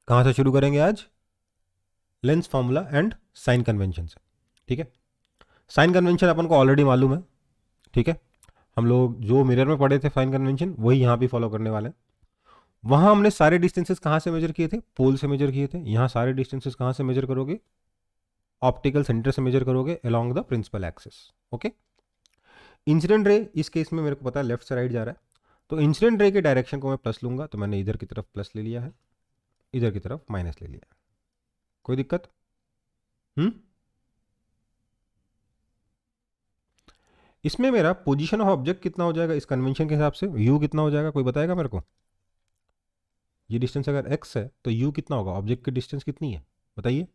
कहाँ से शुरू करेंगे आज? Lens formula and sign convention से, ठीक है। साइन कन्वेंशन अपन को ऑलरेडी मालूम है, ठीक है। हम लोग जो मिरर में पढ़े थे साइन कन्वेंशन वही यहाँ भी फॉलो करने वाले हैं। वहाँ हमने सारे डिस्टेंसेस कहाँ से मेजर किए थे? पोल से मेजर किए थे। यहाँ सारे डिस्टेंसेस कहाँ से मेजर करोगे? ऑप्टिकल सेंटर से मेजर करोगे along the principal axis, okay. Incident ray इस केस में मेरे को पता है लेफ्ट से राइट जा रहा है, तो इंसिडेंट रे के डायरेक्शन को मैं प्लस लूंगा, तो मैंने इधर की तरफ प्लस ले लिया है, इधर की तरफ माइनस ले लिया है। कोई दिक्कत? इसमें मेरा पोजीशन ऑफ ऑब्जेक्ट कितना हो जाएगा इस कन्वेंशन के हिसाब से? यू कितना हो जाएगा, कोई बताएगा मेरे को? ये डिस्टेंस अगर x है तो u कितना होगा? ऑब्जेक्ट की डिस्टेंस कितनी है बताइए?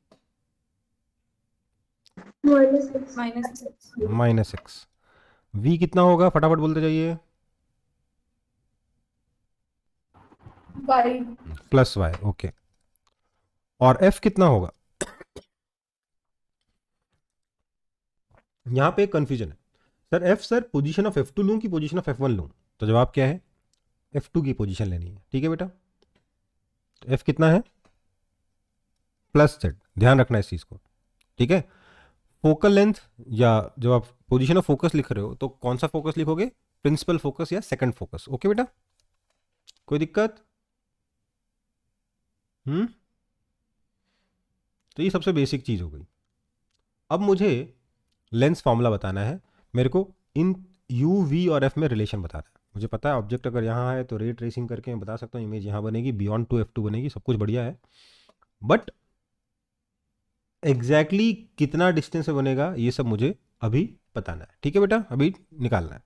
-x। v कितना होगा फटाफट बोलते जाइए? +y, okay. और f कितना होगा? यहां पे एक कंफ्यूजन है sir. f sir position of f2 लूं कि पोजीशन ऑफ f1 लूं? तो जवाब क्या है? f2 की पोजीशन लेनी है, ठीक है बेटा। f कितना है? +z, ध्यान रखना इस चीज को, ठीक है। फोकल लेंथ या जब आप पोजीशन ऑफ फोकस लिख रहे हो तो कौन सा फोकस लिखोगे? प्रिंसिपल फोकस या सेकंड फोकस, ओके बेटा। कोई दिक्कत? तो ये सबसे बेसिक चीज हो गई। अब मुझे लेंस फॉर्मूला बताना है, मेरे को इन u v और f में रिलेशन बताना है। मुझे पता है ऑब्जेक्ट अगर यहाँ है तो रे ट्रेसिंग करके मैं बता सकता हूँ इमेज यहाँ बनेगी, बियॉन्ड टू f2 बनेगी, सब कुछ बढ़िया है। बट एग्जैक्टली कितना डिस्टेंस से बनेगा ये सब मुझे अभी बताना है, ठीक है बेटा, अभी निकालना है।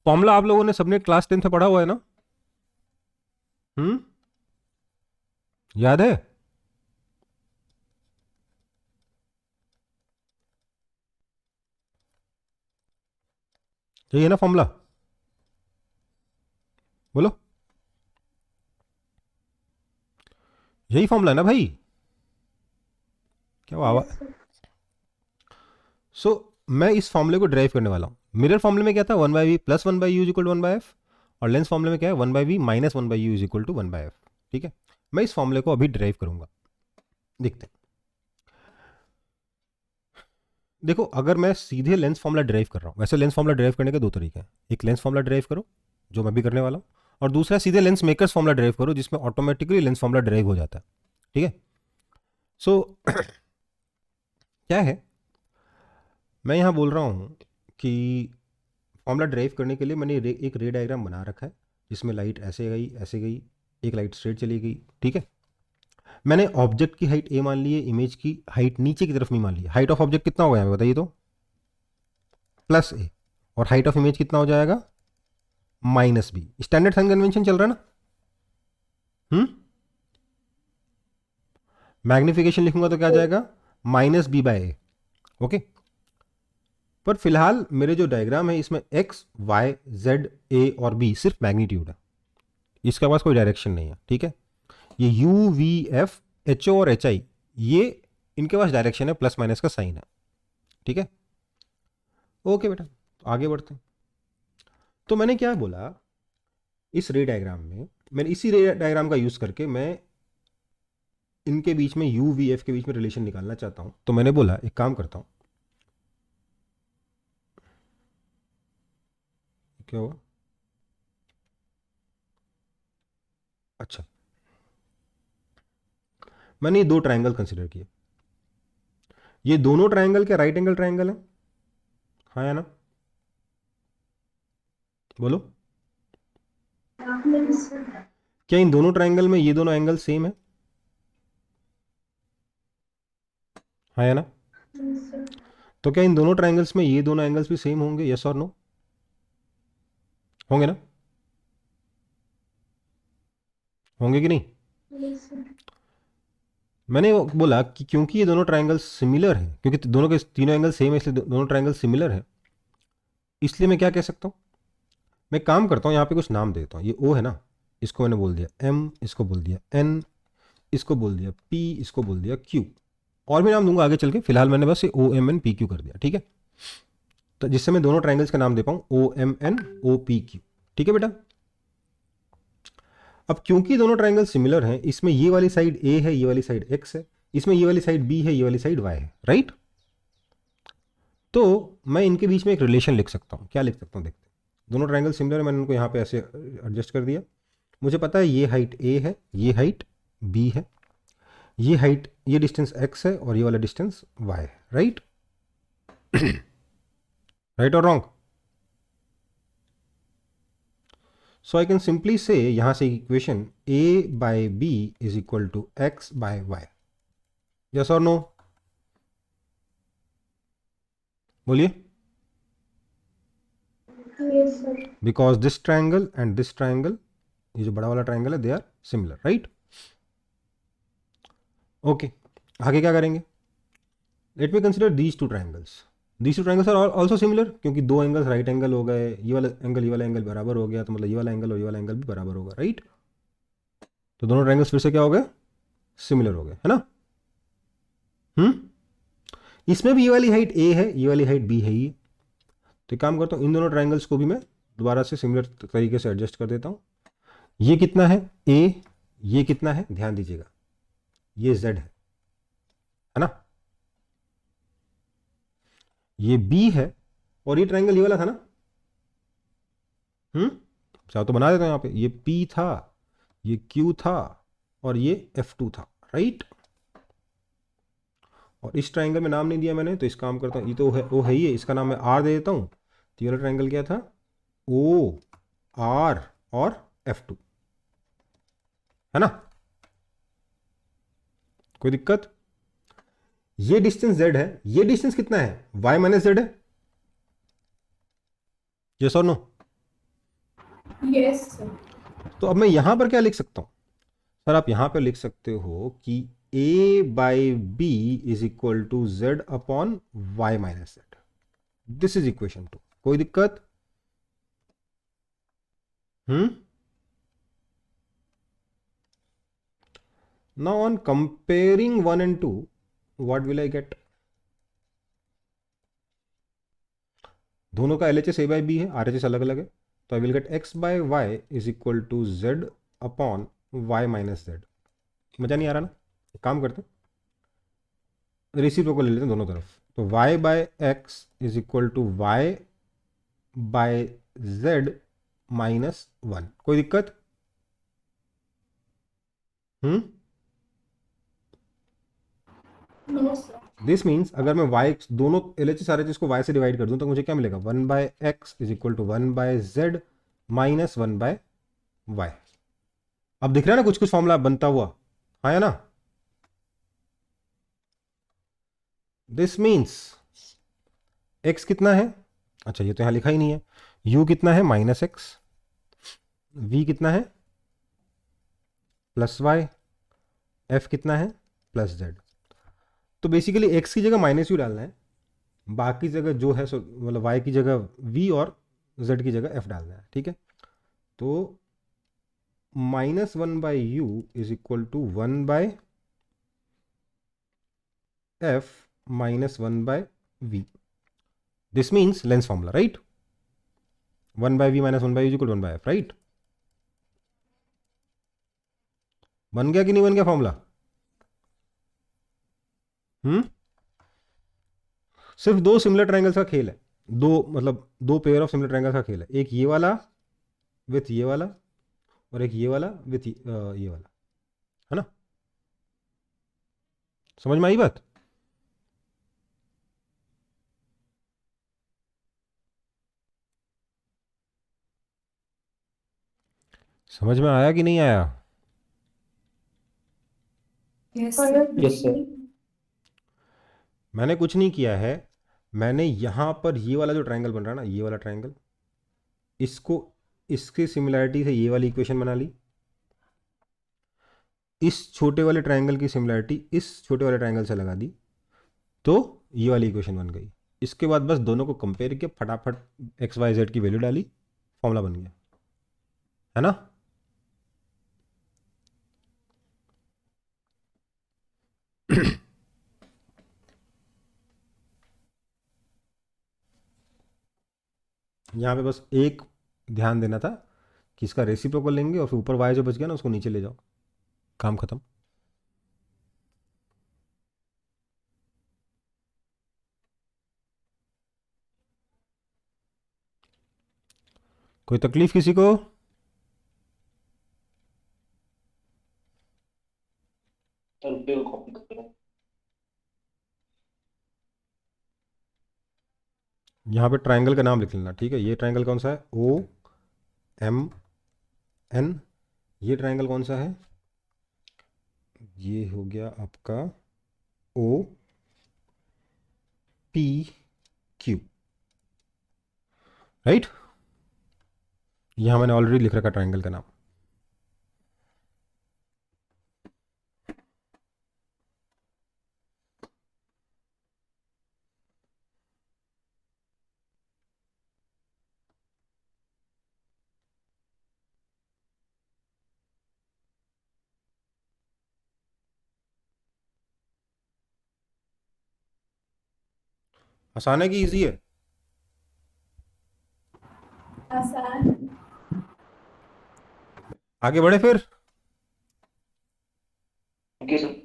फॉर्मूला आप लोगों ने सबने क्लास 10 से पढ़ा हुआ है ना? याद है? यही है ना फॉर्मूला? बोलो, यही फॉर्मूला है ना भाई? क्या आवाज? सो मैं इस फॉर्मूले को ड्राइव करने वाला हूं। मिरर फॉर्मूले में क्या था? 1/v + 1/u = 1/f, और लेंस फॉर्मूले में क्या है? 1/v - 1/u = 1/f, ठीक है। मैं इस फॉर्मूले को अभी ड्राइव करूंगा, देखते हैं। देखो अगर मैं सीधे लेंस फॉर्मूला ड्राइव कर रहा हूं, वैसे लेंस फॉर्मूला ड्राइव करने के दो तरीके हैं। एक लेंस फॉर्मूला ड्राइव करो जो मैं भी करने वाला हूं, और दूसरा सीधे लेंस मेकर्स फॉर्मूला ड्राइव करो जिसमें ऑटोमेटिकली लेंस फॉर्मूला ड्राइव हो जाता है, ठीक है। सो क्या है, मैं यहां बोल रहा हूं कि फॉर्मूला ड्राइव करने के लिए मैंने एक रे डायग्राम बना रखा है जिसमें लाइट ऐसे गई, ऐसे गई, एक लाइट स्ट्रेट चली गई, ठीक है। मैंने ऑब्जेक्ट की हाइट a मान ली है, इमेज की हाइट नीचे की तरफ नहीं मान ली। हाइट ऑफ ऑब्जेक्ट कितना होगा यहाँ पे बताइए तो? +a, और हाइट ऑफ इमेज कितना हो जाएगा? -b। स्टैंडर्ड साइन कन्वेंशन चल रहा है ना? मैग्निफिकेशन लिखूंगा तो क्या आ जाएगा? -b/a, okay. पर फिलहाल मेरे जो डायग्राम है इसमें x, y, z, a और b सिर्फ मैग्नीट्यूड है, इसके पास कोई डायरेक्शन नहीं है, ठीक है। ये u, v, f, ho और hi ये इनके पास डायरेक्शन है, प्लस माइनस का साइन है, ठीक है। ओके बेटा, आगे बढ़ते हैं। तो मैंने क्या बोला, इस रे डायग्राम में मैंने इसी रे डायग्राम का यूज करके मैं इनके बीच में u, v, f के बीच में रिलेशन निकालना चाहता हूं। तो मैंने बोला एक काम करता हूं, क्या हुआ? अच्छा, मैंने ये दो ट्रायंगल कंसिडर किए। ये दोनों ट्रायंगल क्या राइट एंगल ट्रायंगल है? हाँ या ना? बोलो, क्या इन दोनों ट्रायंगल में ये दोनों एंगल सेम है? हाँ या ना? तो क्या इन दोनों ट्रायंगल्स में ये दोनों एंगल्स भी सेम होंगे? यस और नो? होंगे ना? होंगे कि नहीं? मैंने बोला कि क्योंकि ये दोनों ट्रायंगल्स सिमिलर हैं, क्योंकि दोनों के तीनों एंगल सेम है इसलिए दोनों ट्रायंगल सिमिलर है, इसलिए मैं क्या कह सकता हूं, मैं काम करता हूं यहां पे कुछ नाम देता हूं। ये O है ना, इसको मैंने बोल दिया M, इसको बोल दिया N, इसको बोल दिया P, इसको बोल दिया Q, और भी नाम दूंगा आगे चल के। फिलहाल मैंने बस ये OMNPQ कर दिया, ठीक है। तो जिससे मैं दोनों ट्रायंगल्स का नाम दे पाऊं OMNOPQ, ठीक है बेटा। अब क्योंकि दोनों ट्राइंगल सिमिलर हैं, इसमें ये वाली साइड ए है, ये वाली साइड एक्स है, इसमें ये वाली साइड बी है, ये वाली साइड वाई है, राइट। तो मैं इनके बीच में एक रिलेशन लिख सकता हूँ। क्या लिख सकता हूँ, देखते हैं। दोनों ट्राइंगल सिमिलर है, मैंने उनको यहाँ पे ऐसे एडजस्ट कर दिया। मुझे पता है ये हाइट ए है, ये हाइट बी है, ये हाइट, ये डिस्टेंस एक्स है और ये वाला डिस्टेंस वाई है, राइट। राइट और wrong? So I can simply say यहां से equation a by b is equal to x by y। Yes और नो? बोलिए। Yes, sir. Because this triangle and this triangle, ये जो बड़ा वाला ट्राइंगल है, they are similar, right. Okay, आगे क्या करेंगे? Let me consider these two triangles. These two triangles are also similar, क्योंकि दो एंगल्स राइट एंगल हो गए, ये वाला एंगल बराबर हो गया, तो मतलब ये वाला एंगल और ये वाला एंगल भी बराबर होगा, राइट। तो दोनों ट्राइंगल्स फिर से क्या हो गए? सिमिलर हो गए, है ना। इसमें भी ये वाली हाइट a है, ये वाली हाइट b है ही। तो एक काम करता हूँ, इन दोनों ट्राइंगल्स को भी मैं दोबारा से सिमिलर तरीके से एडजस्ट कर देता हूँ। ये कितना है a, ये कितना है, ध्यान दीजिएगा, ये z है ना। ये b है और ये ट्राइंगल ये वाला था ना। चाहो तो बना देता हूँ यहाँ पे, ये p था, ये q था और ये f2 था, राइट। और इस ट्राइंगल में नाम नहीं दिया मैंने, तो इस काम करता हूँ, ये तो है, वो है ही है, इसका नाम मैं r दे देता हूँ। तो ये वाला ट्राइंगल क्या था? o r और f2, है ना। कोई दिक्कत? ये डिस्टेंस z है, ये डिस्टेंस कितना है? y माइनस जेड है। यस और नो? Yes, sir. तो अब मैं यहां पर क्या लिख सकता हूं? सर आप यहां पर लिख सकते हो कि a by b is equal to z upon y minus z. This is equation 2। कोई दिक्कत? Now on comparing 1 and 2, what will I get? दोनों का LHS a बाई बी है, RHS अलग अलग है, तो I will get x by y is equal to z upon y minus z. मजा नहीं आ रहा ना? एक काम करते हैं, रेसिप्रोकल ले लेते हैं दोनों तरफ। तो y by x is equal to y by z minus 1। कोई दिक्कत? No, sir. दिस मीन्स अगर मैं y दोनों LHS RHS को y से डिवाइड कर दूं तो मुझे क्या मिलेगा? 1 by x is equal to 1 by z minus 1 by y. अब दिख रहा है ना कुछ कुछ फॉर्मूला बनता हुआ, हाँ या ना? दिस मीन्स x कितना है? अच्छा ये तो यहां लिखा ही नहीं है। u कितना है? Minus x. v कितना है? Plus Y. f कितना है? Plus Z. तो बेसिकली x की जगह माइनस यू डालना है, बाकी जगह जो है मतलब y की जगह v और z की जगह f डालना है, ठीक है। तो minus 1 by u is equal to 1 by f minus 1 by v. This means lens formula, right. 1 by v minus 1 by u equal 1 by f, right. बन गया कि नहीं बन गया फॉर्मूला? सिर्फ दो सिमिलर ट्राइंगल्स का खेल है, दो मतलब दो पेयर ऑफ सिमिलर ट्राइंगल्स का खेल है। एक ये वाला विथ ये वाला और एक ये वाला विथ ये वाला, है ना। समझ में आई बात? समझ में आया कि नहीं आया? Yes, sir. Yes, sir. मैंने कुछ नहीं किया है, मैंने यहां पर ये वाला जो ट्राइंगल बन रहा है ना, ये वाला ट्राइंगल, इसको इसकी सिमिलरिटी से ये वाली इक्वेशन बना ली। इस छोटे वाले ट्राइंगल की सिमिलरिटी इस छोटे वाले ट्राइंगल से लगा दी, तो ये वाली इक्वेशन बन गई। इसके बाद बस दोनों को कंपेयर किया, फटाफट एक्स वाई जेड की वैल्यू डाली, फॉर्मूला बन गया, है ना। यहाँ पे बस एक ध्यान देना था कि इसका रेसिप्रोकल लेंगे और फिर ऊपर y जो बच गया ना उसको नीचे ले जाओ, काम खत्म। कोई तकलीफ किसी को? यहाँ पे ट्राइंगल का नाम लिख लेना, ठीक है। ये ट्राइंगल कौन सा है? O M N. ये ट्राइंगल कौन सा है? ये हो गया आपका ओ पी क्यू, राइट। यहाँ मैंने ऑलरेडी लिख रखा ट्राइंगल का नाम। आसान है कि इजी है? आसान। आगे बढ़े फिर। Okay sir.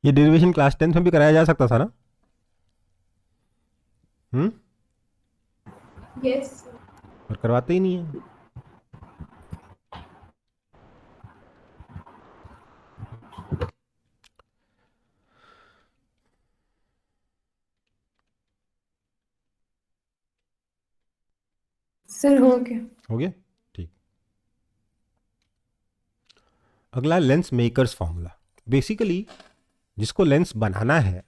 ये डेरिवेशन क्लास 10th में भी कराया जा सकता था ना? यस पर करवाते ही नहीं है। सर, हो गया। हो गया, ठीक। अगला लेंस मेकर्स फॉर्मूला। बेसिकली जिसको लेंस बनाना है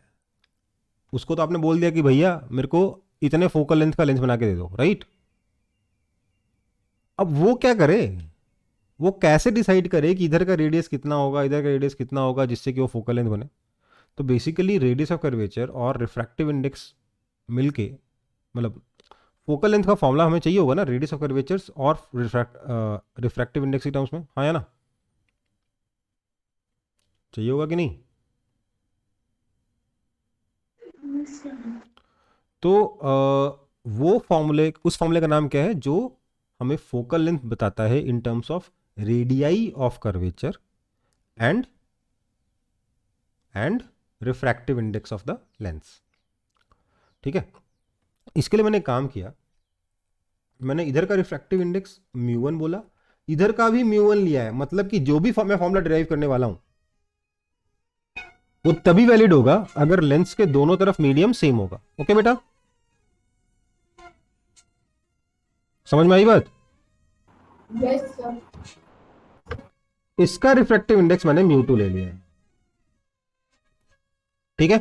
उसको तो आपने बोल दिया कि भैया मेरे को इतने फोकल लेंथ का लेंस बना के दे दो, राइट। अब वो क्या करे, वो कैसे डिसाइड करे कि इधर का रेडियस कितना होगा, इधर का रेडियस कितना होगा, जिससे कि वो फोकल लेंथ बने? तो बेसिकली रेडियस ऑफ कर्वेचर और रिफ्रैक्टिव इंडेक्स मिलके, मतलब फोकल लेंथ का फॉर्मूला हमें चाहिए होगा ना रेडियस ऑफ कर्वेचर्स और रिफ्रैक्टिव इंडेक्स के टर्म्स में, हाँ या ना? चाहिए होगा कि नहीं? तो वो फॉर्मूले, उस फॉर्मूले का नाम क्या है जो हमें फोकल लेंथ बताता है in terms of radii of curvature and refractive index of the lens, ठीक है। इसके लिए मैंने एक काम किया, मैंने इधर का रिफ्रैक्टिव इंडेक्स म्यू1 बोला, इधर का भी म्यू1 लिया है। मतलब कि जो भी मैं फॉर्मूला डिराइव करने वाला हूं वो तभी वैलिड होगा अगर लेंस के दोनों तरफ मीडियम सेम होगा। ओके बेटा, समझ में आई बात? Yes sir. इसका रिफ्रैक्टिव इंडेक्स मैंने म्यू2 ले लिया है, ठीक है।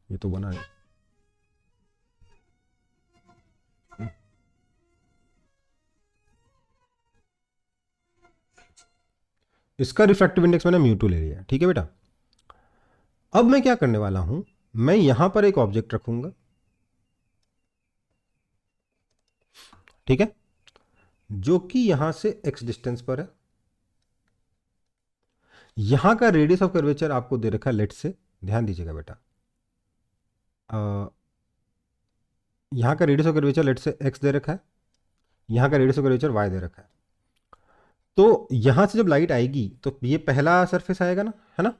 ये तो बना है। इसका रिफ्रैक्टिव इंडेक्स मैंने म्यू2 ले लिया, ठीक है बेटा। अब मैं क्या करने वाला हूं, मैं यहां पर एक ऑब्जेक्ट रखूंगा, ठीक है, जो कि यहां से x डिस्टेंस पर है। यहां का रेडियस ऑफ कर्वेचर आपको दे रखा है लेट से, ध्यान दीजिएगा बेटा, यहां का रेडियस ऑफ कर्वेचर लेट से x दे रखा है, यहां का रेडियस ऑफ कर्वेचर y दे रखा है। तो यहां से जब लाइट आएगी तो ये पहला सरफेस आएगा ना, है ना?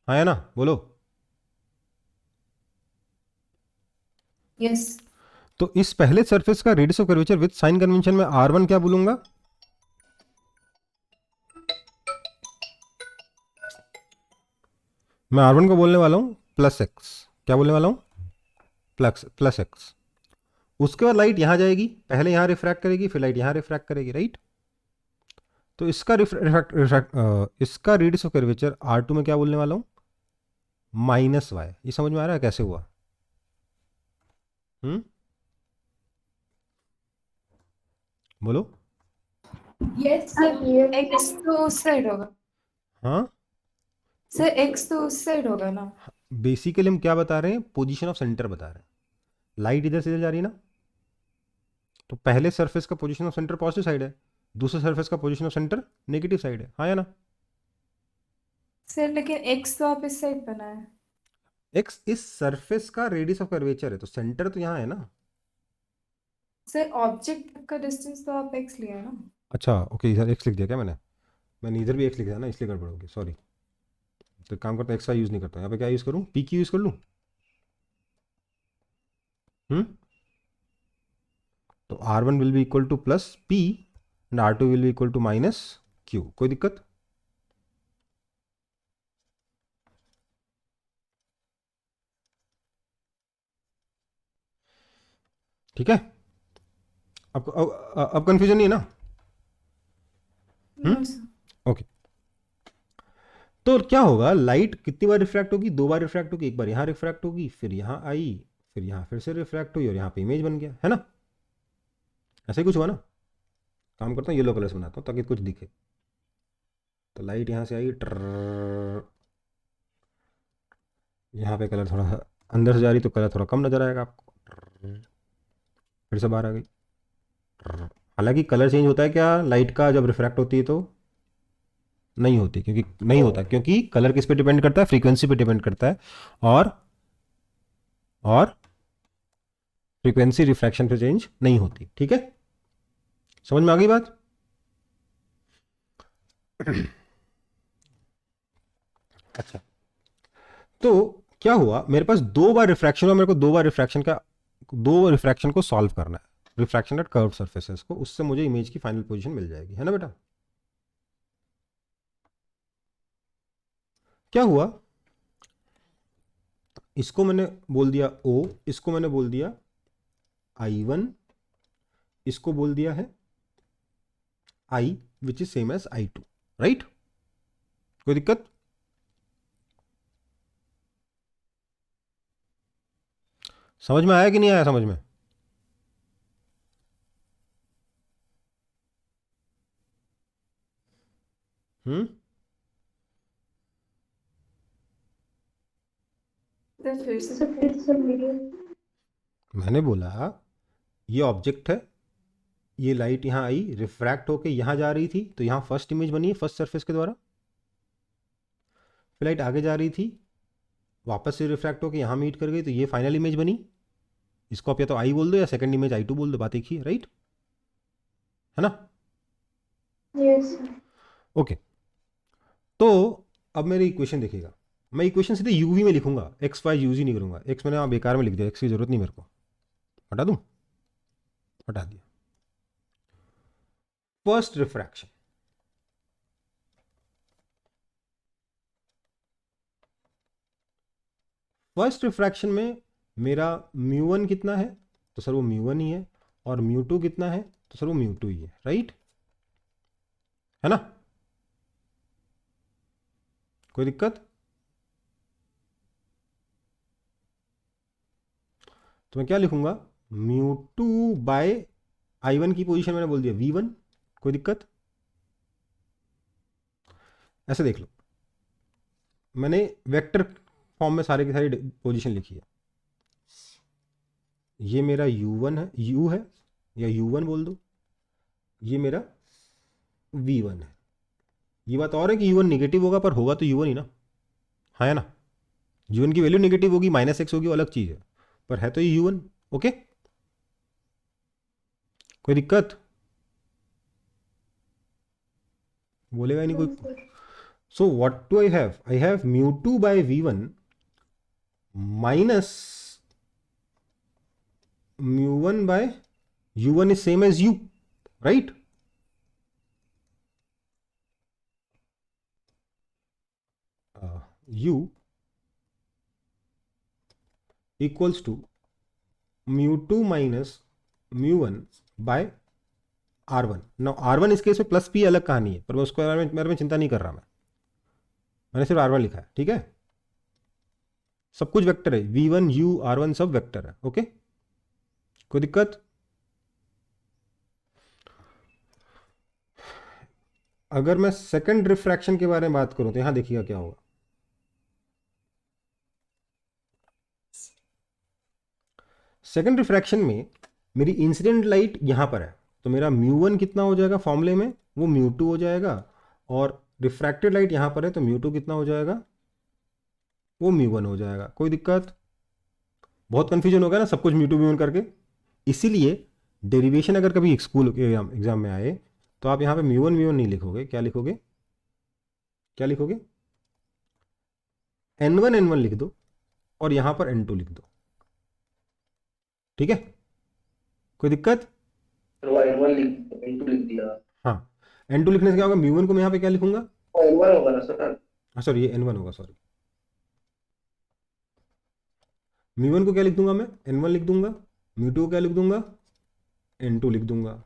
हाँ या ना, बोलो। यस। तो इस पहले सरफेस का radius of curvature with sign convention में r1 क्या बोलूंगा? मैं r1 को बोलने वाला हूं प्लस x। क्या बोलने वाला हूं? Plus x। उसके बाद लाइट यहां जाएगी, पहले यहां रिफ्रैक्ट करेगी, फिर लाइट यहां रिफ्रैक्ट करेगी, राइट। तो इसका इसका रेडियस ऑफ कर्वेचर r2 में क्या बोलने वाला हूं? Minus y। ये समझ में आ रहा है कैसे हुआ? बोलो। Yes, sir. एक्स तो उस साइड होगा हाँ, सर, एक्स तो उस साइड होगा ना। बेसिकली हम क्या बता रहे हैं, पोजीशन ऑफ सेंटर बता रहे हैं। लाइट इधर से इधर जा रही है ना, तो पहले सरफेस का position of centre positive side है, दूसरे सरफेस का position of centre negative side है, हाँ या ना। सर लेकिन एक्स तो आप इस साइड बना है। एक्स इस सरफेस का रेडियस ऑफ कर्वेचर है, तो सेंटर तो यहाँ है ना। सर ऑब्जेक्ट का डिस्टेंस तो आप एक्स लिया है ना। अच्छा ओके, इधर एक्स लिख दिया क्या मैंने इधर भी एक्स लिख दिया ना, इसलिए गड़बड़ होगी, सॉरी। तो एक काम करता हूँ, एक्स का यूज़ नहीं करता हूँ, यहाँ पे क्या यूज़ करूँ, पी की यूज़ कर लूँ। तो r one will be equal to plus p and r two will be equal to minus q. कोई दिक्कत? ठीक है, अब कंफ्यूजन नहीं है ना। No sir. ओके, तो क्या होगा, लाइट कितनी बार रिफ्रैक्ट होगी, 2 बार रिफ्रैक्ट होगी। एक बार यहाँ रिफ्रैक्ट होगी, फिर यहाँ आई, फिर यहाँ फिर से रिफ्रैक्ट हुई और यहाँ पे इमेज बन गया, है ना। ऐसा ही कुछ हुआ ना। काम करता हूँ, येलो कलर से बनाता हूँ ताकि कुछ दिखे। तो लाइट यहाँ से आई, यहाँ पे कलर थोड़ा सा अंदर से जा रही तो कलर थोड़ा कम नजर आएगा आपको, फिर से बाहर आ गई। हालांकि कलर चेंज होता है क्या लाइट का जब रिफ्रैक्ट होती है, तो नहीं होती, क्योंकि नहीं होता, क्योंकि कलर किस पे डिपेंड करता है, फ्रीक्वेंसी पे डिपेंड करता है। और फ्रीक्वेंसी रिफ्रैक्शन पे चेंज नहीं होती। ठीक है, समझ में आ गई बात। अच्छा, तो क्या हुआ, मेरे पास 2 बार रिफ्रैक्शन हुआ, मेरे को 2 रिफ्रैक्शन को सॉल्व करना है, रिफ्रैक्शन एट कर्व सरफेसेस को, उससे मुझे इमेज की फाइनल पोजीशन मिल जाएगी, है ना बेटा। क्या हुआ, इसको मैंने बोल दिया O, इसको मैंने बोल दिया I1, इसको बोल दिया है I which is same as I2, right. कोई दिक्कत? समझ में आया कि नहीं आया समझ में? हम्म, सर फिर से So फिर से वीडियो मैंने बोला ये ऑब्जेक्ट है, ये लाइट यहाँ आई, रिफ्रैक्ट होके यहाँ जा रही थी, तो यहाँ फर्स्ट इमेज बनी है फर्स्ट सरफेस के द्वारा। फिर लाइट आगे जा रही थी, वापस से रिफ्रैक्ट होके यहाँ मीट कर गई, तो ये फाइनल इमेज बनी। इसको आप या तो आई बोल दो या सेकंड इमेज I2 बोल दो, बात एक ही है, राइट, है ना। Yes, sir. ओके, तो अब मेरी इक्वेशन देखिएगा, मैं इक्वेशन सीधे यूवी में लिखूंगा, एक्स वाई यूज ही नहीं करूंगा। एक्स मैंने वहाँ बेकार में लिख दिया, एक्स की जरूरत नहीं मेरे को, हटा दूं, हटा दिया। फर्स्ट रिफ्रैक्शन, फर्स्ट रिफ्रैक्शन में मेरा μ1 कितना है, तो सर वो μ1 ही है, और μ2 कितना है, तो सर वो μ2 ही है, राइट, है ना। कोई दिक्कत? तो मैं क्या लिखूंगा, μ2 बाय I1 की पोजीशन मैंने बोल दिया V1। कोई दिक्कत? ऐसे देख लो, मैंने वेक्टर फॉर्म में सारे की सारी पोजीशन लिखी है। ये मेरा U1 है, U है, या U1 बोल दो, ये मेरा V1 है। ये बात और है कि U1 निगेटिव होगा, पर होगा तो U1 ही ना, हाँ है ना। U1 की वैल्यू निगेटिव होगी, -x होगी, वो अलग चीज़ है, पर है तो ये U1। ओके, कोई दिक्कत? बोलेगा ही नहीं No, कोई। sir. So what do I have? I have μ2 by V1 minus μ1 by U1 is same as U, right? U equals to μ2 minus μ1 by R1. Now R1 इस केस में प्लस P अलग कहानी है, पर मैं उसको बारे में चिंता नहीं कर रहा, मैंने सिर्फ R1 लिखा है, ठीक है। सब कुछ वेक्टर है, V1 U R1 सब वेक्टर है, ओके। कोई दिक्कत? अगर मैं सेकंड रिफ्रैक्शन के बारे में बात करूं तो यहां देखिएगा क्या होगा। सेकंड रिफ्रैक्शन में मेरी इंसिडेंट लाइट यहां पर है, तो मेरा म्यू 1 कितना हो जाएगा फॉर्मूले में, वो म्यू 2 हो जाएगा। और रिफ्रैक्टेड लाइट यहां पर है, तो म्यू 2 कितना हो जाएगा, वो म्यू 1 हो जाएगा। कोई दिक्कत? बहुत कंफ्यूजन हो गया ना, सब कुछ म्यू 2 म्यू 1 करके। इसीलिए डेरिवेशन अगर कभी स्कूल के एग्जाम में आए तो आप यहाँ पे म्यू 1 नहीं लिखोगे, क्या लिखोगे, क्या लिखोगे, N1 लिख दो और यहाँ पर N2 लिख दो। ठीक है, कोई दिक्कत? N1 लिख दिया। हाँ, N2 लिखने से क्या होगा, म्यू 1 को मैं यहाँ पे क्या लिखूंगा, N1 होगा ना सर? हाँ सॉरी, ये N1 होगा, सॉरी। म्यू 1 को क्या लिख दूंगा मैं, N1 लिख दूंगा। म्यू 2 को क्या लिख दूंगा, N2 लिख दूंगा।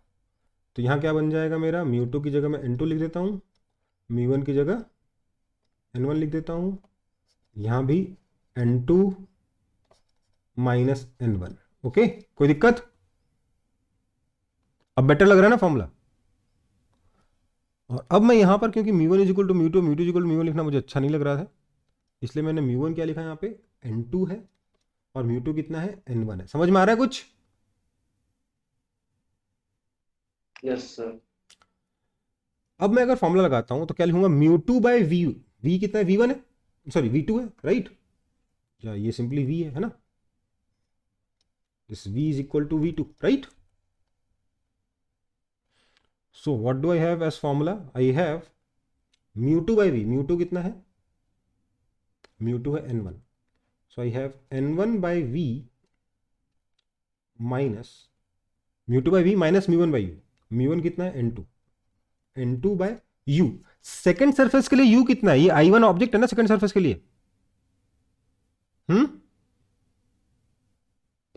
तो यहाँ क्या बन जाएगा मेरा, म्यू 2 की जगह मैं N2 लिख देता हूँ, म्यू 1 की जगह N1 लिख देता हूँ। यहाँ भी N2 माइनस N1। ओके, कोई दिक्कत? अब बेटर लग रहा है ना फॉर्मूला? और अब मैं यहाँ पर, क्योंकि mu 1 is equal to mu 2, mu 2 is equal to mu 1 लिखना मुझे अच्छा नहीं लग रहा था, इसलिए मैंने म्यू 1 क्या लिखा यहाँ पे, N2 है, और म्यू 2 कितना है, N1 है। समझ में आ रहा है कुछ? Yes sir. अब मैं अगर फॉर्मूला लगाता हूं तो क्या लिखूंगा, म्यू 2 बाई वी। वी कितना है, V1 है, सॉरी V2 है, राइट? या ये सिंपली V है ना, this V is equal to V2, right? So what do I have as formula, I have mu 2 by v. Mu 2 कितना है, म्यू 2 है N1, so I have N1 by v minus mu 2 by v minus mu 1 by u. Mu 1 कितना है, N2, N2 bye U। Second surface के लिए U कितना है, ये I1 ऑब्जेक्ट है ना सेकेंड सरफेस के लिए,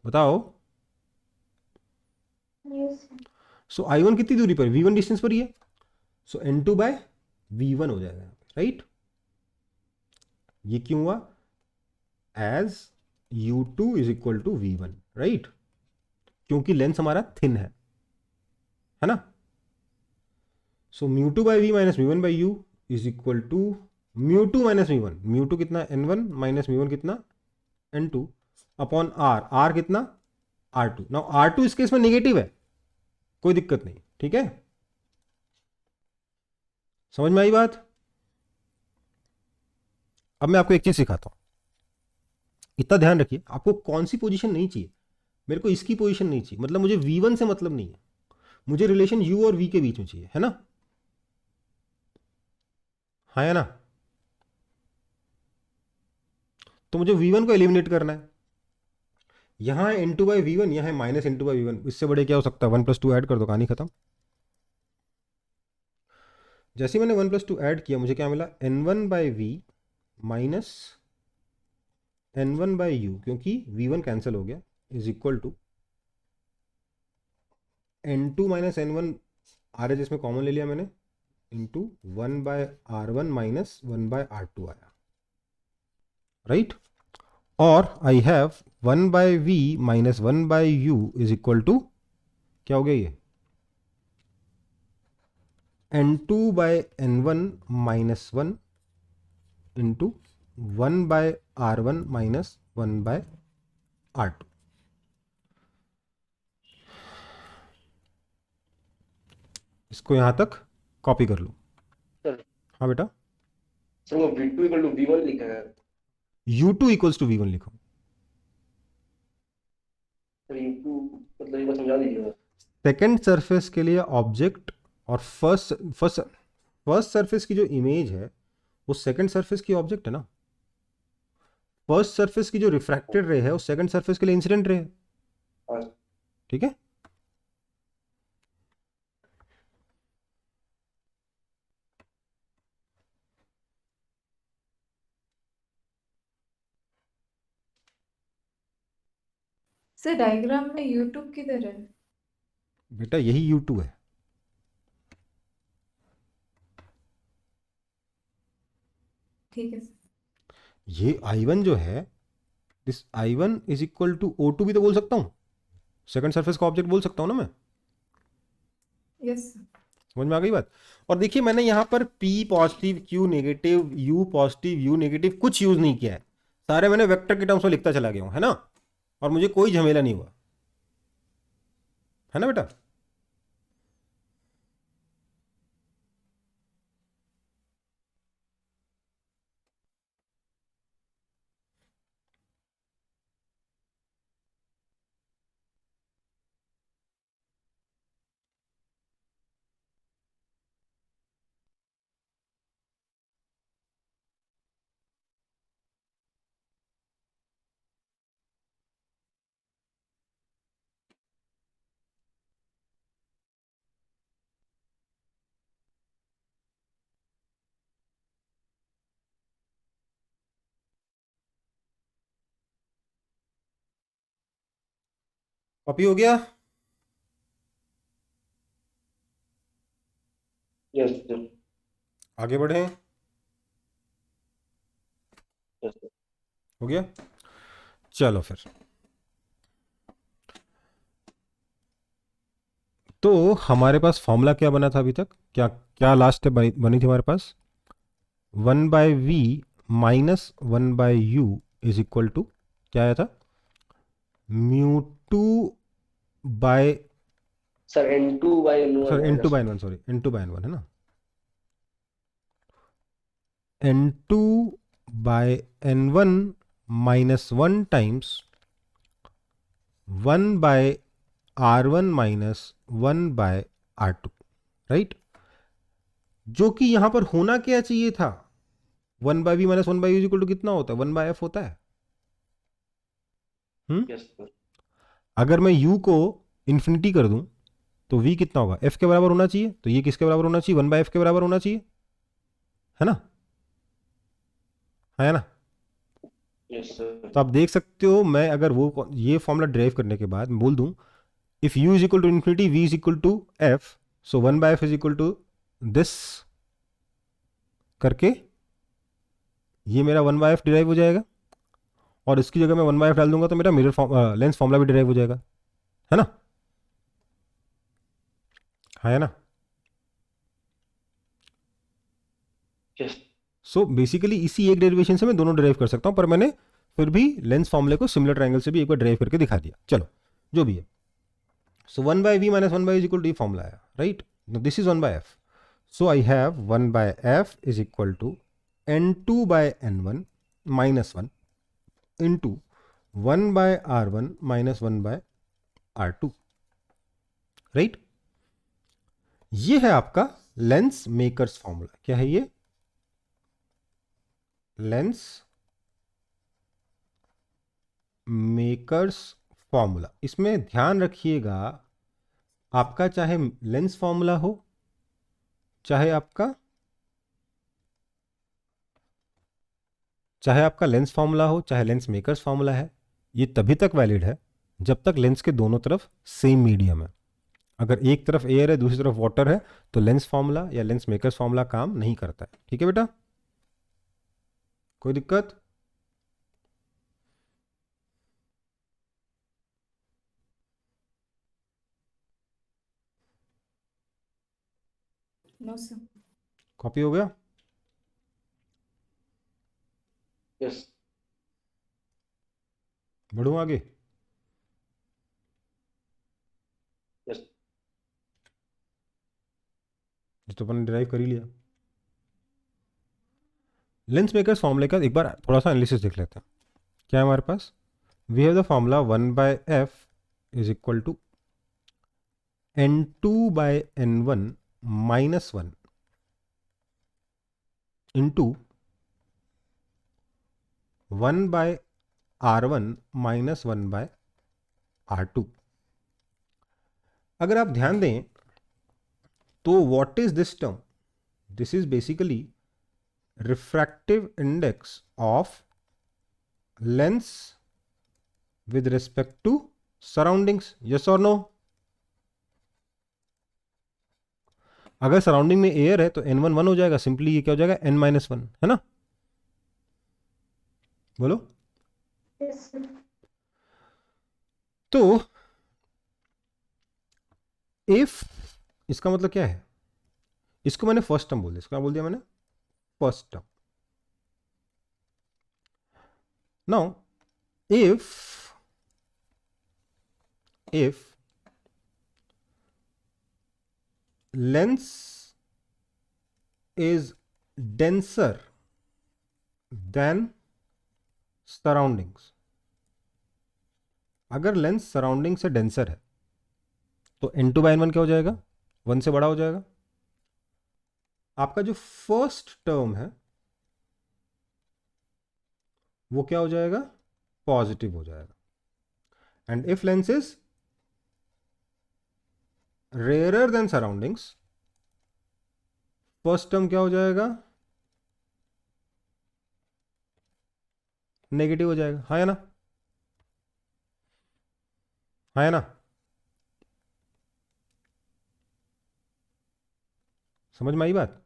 बताओ। Yes, sir. सो I1 कितनी दूरी पर, V1 डिस्टेंस पर ही है, सो N2 बाय V1 हो जाएगा, राइट? ये क्यों हुआ, as U2 is equal to V1, right? क्योंकि लेंस हमारा थिन है ना। So mu 2 by v minus mu 1 by u is equal to mu 2 minus mu 1। Mu 2 कितना, N1 माइनस म्यू 1 कितना, N2 अपॉन R। R कितना, R2। Now R2 इस case में negative है, कोई दिक्कत नहीं, ठीक है? समझ में आई बात? अब मैं आपको एक चीज सिखाता हूं, इतना ध्यान रखिए, आपको कौन सी पोजीशन नहीं चाहिए, मेरे को इसकी पोजीशन नहीं चाहिए, मतलब मुझे V1 से मतलब नहीं है, मुझे रिलेशन U और V के बीच में चाहिए, है ना? हाँ या ना? तो मुझे V1 को एलिमिनेट करना है। यहां है N2 बाई V1, यहां है माइनस N2 बाई V1, इससे बड़े क्या हो सकता है, 1+2 ऐड कर दो, कहानी खत्म। जैसे ही मैंने 1+2 ऐड किया, मुझे क्या मिला, N1 by v minus N1 by u, क्योंकि V1 कैंसिल हो गया, is equal to N2 minus N1 आ रहा है जिसमें कॉमन ले लिया मैंने, into 1 by R1 minus 1 by R2 आया, राइट? और I have 1 by v minus 1 by u is equal to क्या हो गया, ये N2 by N1 minus 1 into 1 by R1 minus 1 by R2। इसको यहां तक कॉपी कर लो। सर हाँ बेटा, सर वो V2 इक्वल टू V1 लिखा है U2 इक्वल्स टू V1 लिखो। सर। U2 मतलब एक बार समझा दीजिएगा। सेकेंड सरफेस के लिए ऑब्जेक्ट और फर्स्ट सरफेस की जो इमेज है वो सेकेंड सरफेस की ऑब्जेक्ट है ना। फर्स्ट सरफेस की जो रिफ्रैक्टेड रे है वो सेकेंड सरफेस के लिए इंसिडेंट रे है, हाँ ठीक है? सर डायग्राम में यूट्यूब किधर है? बेटा यही U2 है, ठीक है सर। ये I1 जो है, this I1 is equal to O2 भी तो बोल सकता हूं, सेकंड सरफेस का ऑब्जेक्ट बोल सकता हूँ ना मैं, Yes. समझ में आ गई बात। और देखिए मैंने यहाँ पर P positive, Q negative, U positive, U negative कुछ यूज नहीं किया है, सारे मैंने वेक्टर के टर्म्स में लिखता चला गया हूँ, है ना, और मुझे कोई झमेला नहीं हुआ, है ना बेटा। कॉपी हो गया। Yes sir. आगे बढ़े, यस सर। हो गया। चलो फिर, तो हमारे पास फॉर्मूला क्या बना था अभी तक, क्या क्या लास्ट बनी थी हमारे पास, 1/v minus 1/u is equal to क्या आया था, म्यू2 by, sir N2/N1 sorry minus N2/N1, sorry N2/N1 है ना, N2/N1 minus 1 times 1/R1 minus 1/R2, right. जो कि यहां पर होना क्या चाहिए था, 1/v minus 1/u is equal to कितना होता है, 1/f होता है। Yes sir. अगर मैं u को इन्फिनिटी कर दूं तो v कितना होगा, f के बराबर होना चाहिए, तो ये किसके बराबर होना चाहिए, 1/f के बराबर होना चाहिए, है ना, है ना। Yes sir. तो आप देख सकते हो, मैं अगर वो ये फॉर्मूला ड्राइव करने के बाद मैं बोल दूं if u is equal to infinity, v is equal to f, so 1/f is equal to this करके ये मेरा 1/f डिराइव हो जाएगा, और इसकी जगह मैं 1/f डाल दूंगा तो मेरा मिरर लेंस फॉर्मूला भी डिराइव हो जाएगा, है ना, है ना। यस सो बेसिकली इसी एक डेरिवेशन से मैं दोनों डिराइव कर सकता हूं, पर मैंने फिर भी लेंस फॉर्मूले को सिमिलर ट्रायंगल से भी एक बार डिराइव करके दिखा दिया। चलो जो भी है, so 1/v minus 1/u is equal to ये फॉर्मूला आया, right. This is 1/f, so I have 1/f is equal to N2/N1 minus 1 into 1/R1 minus 1/R2, right. ये है आपका लेंस मेकर्स फॉर्मूला। क्या है ये, लेंस मेकर्स फॉर्मूला। इसमें ध्यान रखिएगा, आपका चाहे लेंस फॉर्मूला हो, चाहे आपका लेंस फॉर्मूला हो, चाहे लेंस मेकर्स फॉर्मूला है, ये तभी तक वैलिड है जब तक लेंस के दोनों तरफ सेम मीडियम है। अगर एक तरफ एयर है दूसरी तरफ वाटर है तो लेंस फॉर्मूला या लेंस मेकर्स फॉर्मूला काम नहीं करता है। ठीक है बेटा, कोई दिक्कत। No, sir. कॉपी हो गया। यस बढ़ू आगे। यस जो तो अपन ने डिराइव कर ही लिया। लेंस मेकर्स फॉर्मूले का एक बार थोड़ा सा एनालिसिस देख लेते हैं। क्या है हमारे पास, we have the formula 1/f is equal to N2/N1 minus 1 into 1/R1 minus 1/R2। अगर आप ध्यान दें तो what is this term, this is basically refractive index of lens with respect to surroundings, yes और नो। अगर surrounding में air है तो N1 1 हो जाएगा, सिंपली ये क्या हो जाएगा N-1, है ना, बोलो। Yes, sir. तो इफ, इसका मतलब क्या है, इसको मैंने फर्स्ट टर्म बोल दिया, इसको क्या बोल दिया मैंने, first term. Now if lens is denser than surroundings, अगर लेंस सराउंडिंग से डेंसर है तो n2 by n1 क्या हो जाएगा, 1 से बड़ा हो जाएगा. आपका जो फर्स्ट टर्म है वो क्या हो जाएगा, पॉजिटिव हो जाएगा. And if lens is rare than surroundings, first term क्या हो जाएगा, नेगेटिव हो जाएगा. हाँ या ना, हाँ या ना, समझ में आई बात.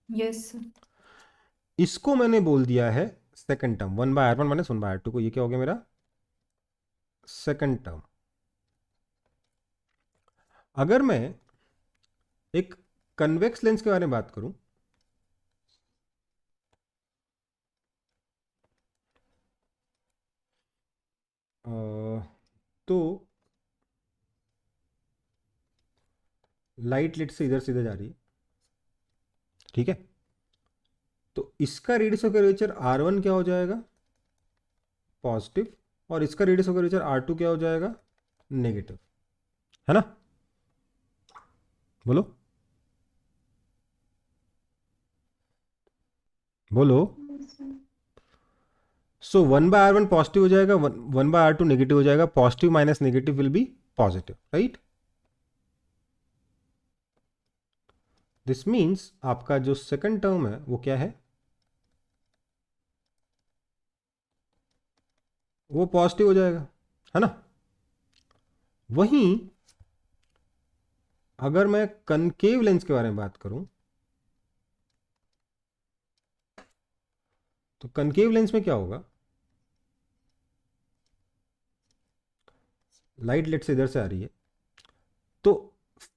Yes sir. इसको मैंने बोल दिया है second term, 1/r1 minus 1/r2 को, ये क्या हो गया मेरा सेकंड टर्म. अगर मैं एक कन्वेक्स लेंस के बारे में बात करूं, तो लाइट लेट से इधर से इधर जा रही है, ठीक है, तो इसका रेडियस ऑफ कर्वेचर R1 क्या हो जाएगा, पॉजिटिव, और इसका रेडियस ऑफ कर्वेचर R2 क्या हो जाएगा, नेगेटिव, है ना, बोलो बोलो. सो 1/r1 पॉजिटिव हो जाएगा, 1/r2 नेगेटिव हो जाएगा. Positive minus negative will be positive, right. This means आपका जो सेकंड टर्म है वो क्या है, वो पॉजिटिव हो जाएगा, है ना. वहीं अगर मैं कनकेव लेंस के बारे में बात करूं, तो कनकेव लेंस में क्या होगा, लाइट लेट से इधर से आ रही है, तो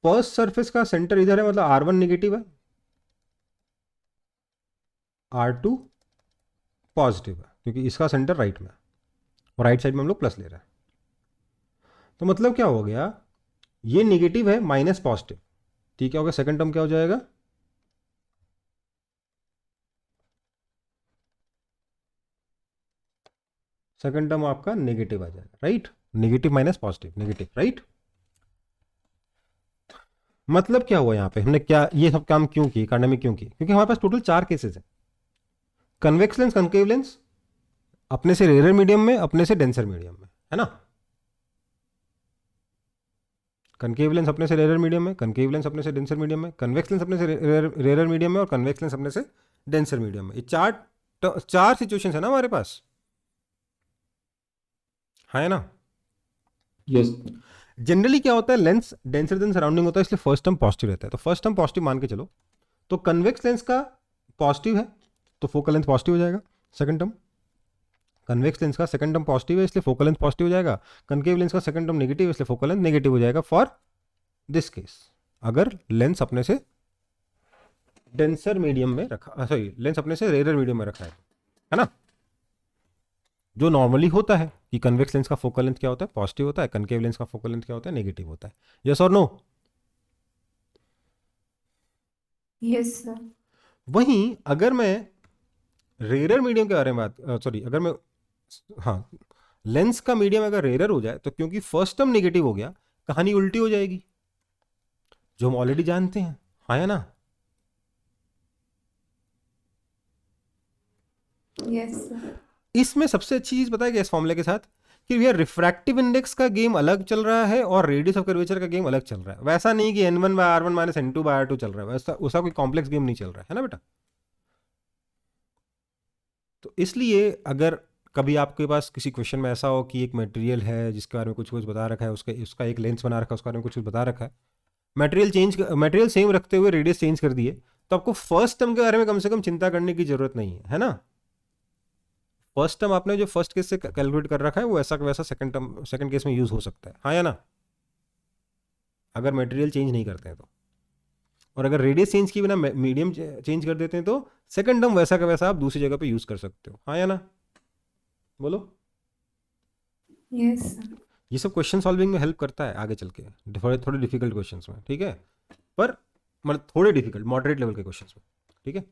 फर्स्ट सरफेस का सेंटर इधर है, मतलब R1 नेगेटिव है, R2 पॉजिटिव है, क्योंकि इसका सेंटर राइट में है और राइट साइड में हम लोग प्लस ले रहे हैं. तो मतलब क्या हो गया, ये नेगेटिव है माइनस पॉजिटिव, ठीक है, होगा सेकंड टर्म क्या हो जाएगा, सेकंड टर्म आपका नेगेटिव आ जाएगा, right. Negative minus positive, negative, right. मतलब क्या हुआ यहाँ पे, हमने क्या ये सब काम क्यों किए, करने में क्यों किए, क्योंकि हमारे पास टोटल 4 केसेस है, कन्वेक्स लेंस, कनकेव लेंस, अपने से रेयर मीडियम में, अपने से डेंसर मीडियम में, है ना. कनकेव लेंस अपने से रेयर मीडियम में, कनकेव लेंस अपने से डेंसर मीडियम में, कन्वेक्स लेंस अपने से रेयर मीडियम में, और कन्वेक्स लेंस अपने से डेंसर मीडियम में. ये चार सिचुएशंस है ना हमारे पास, है ना. Yes. जनरली क्या होता है, लेंस डेंसर देन सराउंडिंग होता है, इसलिए फर्स्ट टर्म पॉजिटिव रहता है. तो फर्स्ट टर्म पॉजिटिव मान के चलो, तो कन्वेक्स लेंस का पॉजिटिव है तो फोकल लेंथ पॉजिटिव हो जाएगा, सेकंड टर्म. कन्वेक्स लेंस का सेकंड टर्म पॉजिटिव है इसलिए फोकल लेंथ पॉजिटिव हो जाएगा. कनकेव लेंस का सेकंड टर्म नेगेटिव है इसलिए फोकल लेंथ नेगेटिव हो जाएगा. फॉर दिस केस, अगर लेंस अपने से डेंसर मीडियम में रखा, सॉरी, लेंस अपने से रेयर मीडियम में रखा है ना. जो नॉर्मली होता है कि कन्वेक्स लेंस का फोकल लेंथ क्या होता है, पॉजिटिव होता है, कनकेव लेंस का फोकल लेंथ क्या होता है, नेगेटिव होता है. यस और नो. Yes sir. वहीं अगर मैं रेयर मीडियम के बारे में बात, सॉरी, अगर मैं, हाँ, लेंस का मीडियम अगर रेयर हो जाए, तो क्योंकि फर्स्ट टर्म नेगेटिव हो गया, कहानी उल्टी हो जाएगी, जो हम ऑलरेडी जानते हैं, हाँ या ना. Yes sir. इसमें सबसे अच्छी चीज बताया इस फॉर्मूले के साथ कि भैया रिफ्रैक्टिव इंडेक्स का गेम अलग चल रहा है और रेडियस ऑफ कर्वेचर का गेम अलग चल रहा है. वैसा नहीं कि n1/r1 माइनस n2/r2 चल रहा है, वैसा उसका कोई कॉम्प्लेक्स गेम नहीं चल रहा है ना बेटा. तो इसलिए अगर कभी आपके पास किसी क्वेश्चन में ऐसा हो कि एक मटेरियल है जिसके बारे में कुछ कुछ बता रखा है, उसका एक लेंस बना रखा है, उसके बारे में कुछ कुछ बता रखा है, मटेरियल सेम रखते हुए रेडियस चेंज कर दिए, तो आपको फर्स्ट टर्म के बारे में कम से कम चिंता करने की जरूरत नहीं है ना. फर्स्ट टर्म आपने जो फर्स्ट केस से कैलकुलेट कर रखा है वो ऐसा का वैसा सेकंड केस में यूज हो सकता है, हाँ या ना. अगर मटेरियल चेंज नहीं करते हैं तो, और अगर रेडियस चेंज किए बिना मीडियम चेंज कर देते हैं तो सेकंड टर्म वैसा का वैसा आप दूसरी जगह पे यूज कर सकते हो, हाँ या ना, बोलो। Yes, sir. ये सब क्वेश्चन सॉल्विंग में हेल्प करता है आगे चल के, थोड़े थोड़े डिफिकल्ट क्वेश्चंस में, ठीक है, पर मतलब थोड़े डिफिकल्ट मॉडरेट लेवल के क्वेश्चंस में, ठीक है।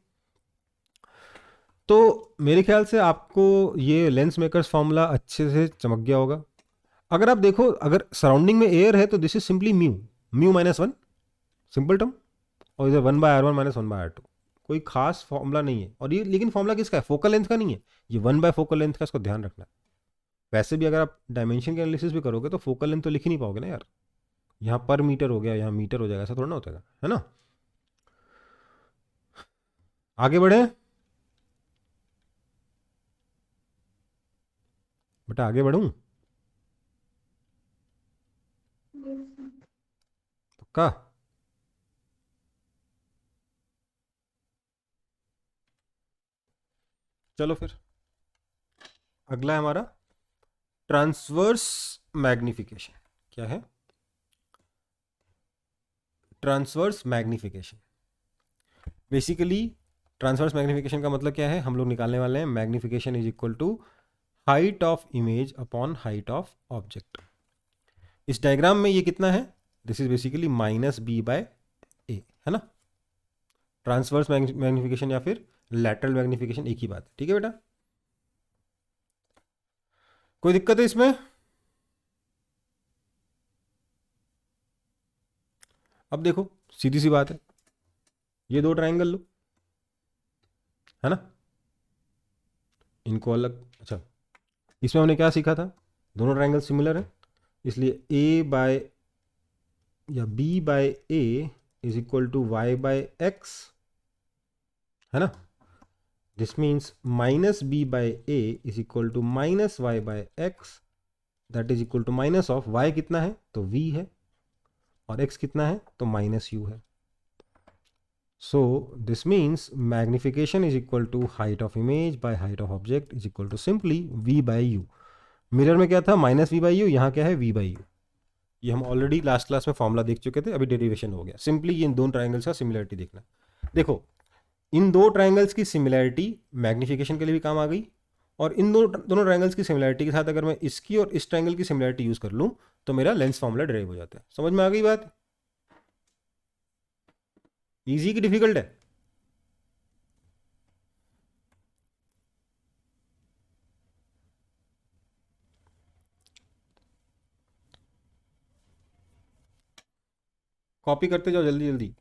तो मेरे ख्याल से आपको ये लेंस मेकर्स फॉर्मूला अच्छे से चमक गया होगा। अगर आप देखो, अगर सराउंडिंग में एयर है तो this is simply mu, mu minus one, simple term, और इधर 1/r1 माइनस 1/r2, कोई खास फॉर्मूला नहीं है। और ये लेकिन फॉर्मूला किसका है, फोकल लेंथ का नहीं है, ये 1/फोकल लेंथ का, इसको ध्यान रखना है। वैसे भी अगर आप डायमेंशन के एनालिसिस भी करोगे तो फोकल लेंथ तो लिख ही नहीं पाओगे ना यार, यहाँ पर मीटर हो गया, यहाँ मीटर हो जाएगा, ऐसा थोड़ा ना होता है ना। आगे बढ़े बेटा, आगे बढ़ूं, Yes, sir. पक्का। चलो फिर अगला है हमारा ट्रांसवर्स मैग्निफिकेशन। क्या है transverse magnification? Basically transverse magnification का मतलब क्या है, हम लोग निकालने वाले हैं magnification is equal to height of image upon height of object. इस डायग्राम में ये कितना है, दिस इज बेसिकली -b/a, है ना। ट्रांसवर्स मैग्निफिकेशन या फिर लैटरल मैग्निफिकेशन एक ही बात है, ठीक है बेटा। कोई दिक्कत है इसमें? अब देखो सीधी सी बात है, ये दो ट्रायंगल लो, है ना, इनको अलग, अच्छा इसमें हमने क्या सीखा था, दोनों ट्रायंगल सिमिलर है, इसलिए a बाय या b by a is equal to y by x, है ना। This means -b by a is equal to -y by x, that is equal to minus of y कितना है तो v है, और x कितना है तो -u है। So this means magnification is equal to height of image by height of object is equal to simply v by u। Mirror में क्या था -v/u, यहाँ क्या है v/u। ये हम ऑलरेडी लास्ट क्लास में फॉर्मूला देख चुके थे, अभी डेरिवेशन हो गया। सिंपली ये इन दोनों ट्राइंगल्स का सिमिलरिटी देखना। देखो इन दो ट्राइंगल्स की सिमिलरिटी मैग्निफिकेशन के लिए भी काम आ गई, और इन दोनों ट्राइंगल्स की सिमिलरिटी के साथ अगर मैं इसकी और इस ट्राइंगल की सिमिलरिटी यूज कर लूँ तो मेरा लेंस फॉर्मूला ड्राइव हो जाता है। समझ में आ गई बात? ईजी की डिफिकल्ट है? कॉपी करते जाओ जल्दी जल्दी।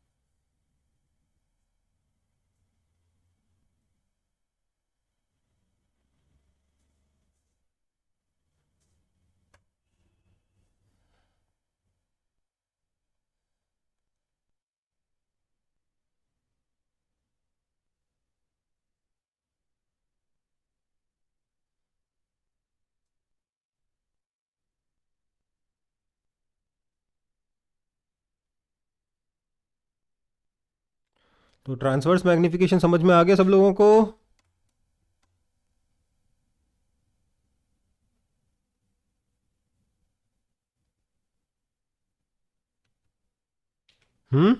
तो ट्रांसवर्स मैग्निफिकेशन समझ में आ गया सब लोगों को? हम्म,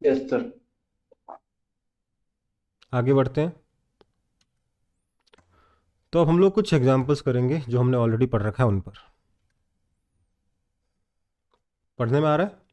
Yes, sir. आगे बढ़ते हैं। तो अब हम लोग कुछ एग्जांपल्स करेंगे जो हमने ऑलरेडी पढ़ रखा है उन पर। पढ़ने में आ रहा है?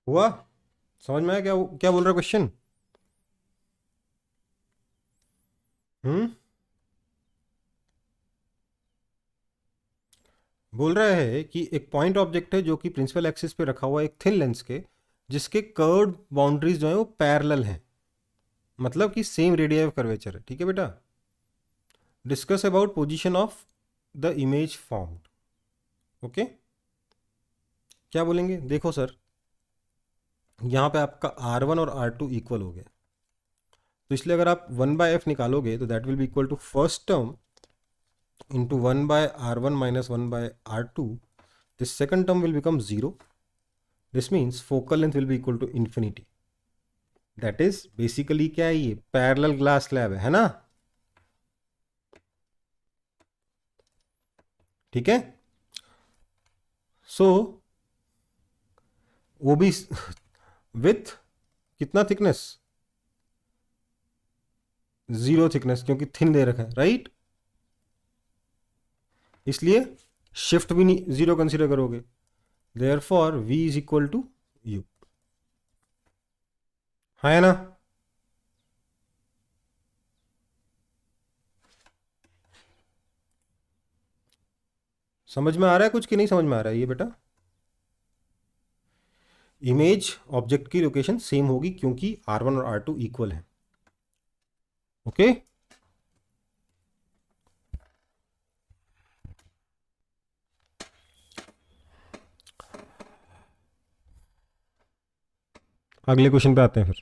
हुआ? समझ में आया क्या क्या बोल रहा है क्वेश्चन? बोल रहा है कि एक पॉइंट ऑब्जेक्ट है जो कि प्रिंसिपल एक्सिस पे रखा हुआ है एक थिन लेंस के, जिसके कर्व्ड बाउंड्रीज जो है वो पैरेलल हैं, मतलब कि सेम रेडियस ऑफ कर्वेचर है। ठीक है बेटा, discuss about position of the image formed. Okay, क्या बोलेंगे? देखो सर, यहाँ पे आपका R1 और R2 इक्वल हो गया, तो इसलिए अगर आप 1/f निकालोगे तो that will be equal to first term into 1/R1 minus 1/R2. This second term will become 0. This means focal length will be equal to infinity. That is basically क्या है? ये parallel glass slab है ना? ठीक है, सो वो भी with कितना थिकनेस? 0 थिकनेस, क्योंकि थिन दे रखा है, राइट? इसलिए शिफ्ट भी नहीं 0 कंसिडर करोगे, therefore v is equal to u। है ना? समझ में आ रहा है कुछ कि नहीं समझ में आ रहा है ये बेटा? इमेज ऑब्जेक्ट की लोकेशन सेम होगी क्योंकि R1 और R2 इक्वल है। ओके, अगले क्वेश्चन पे आते हैं फिर।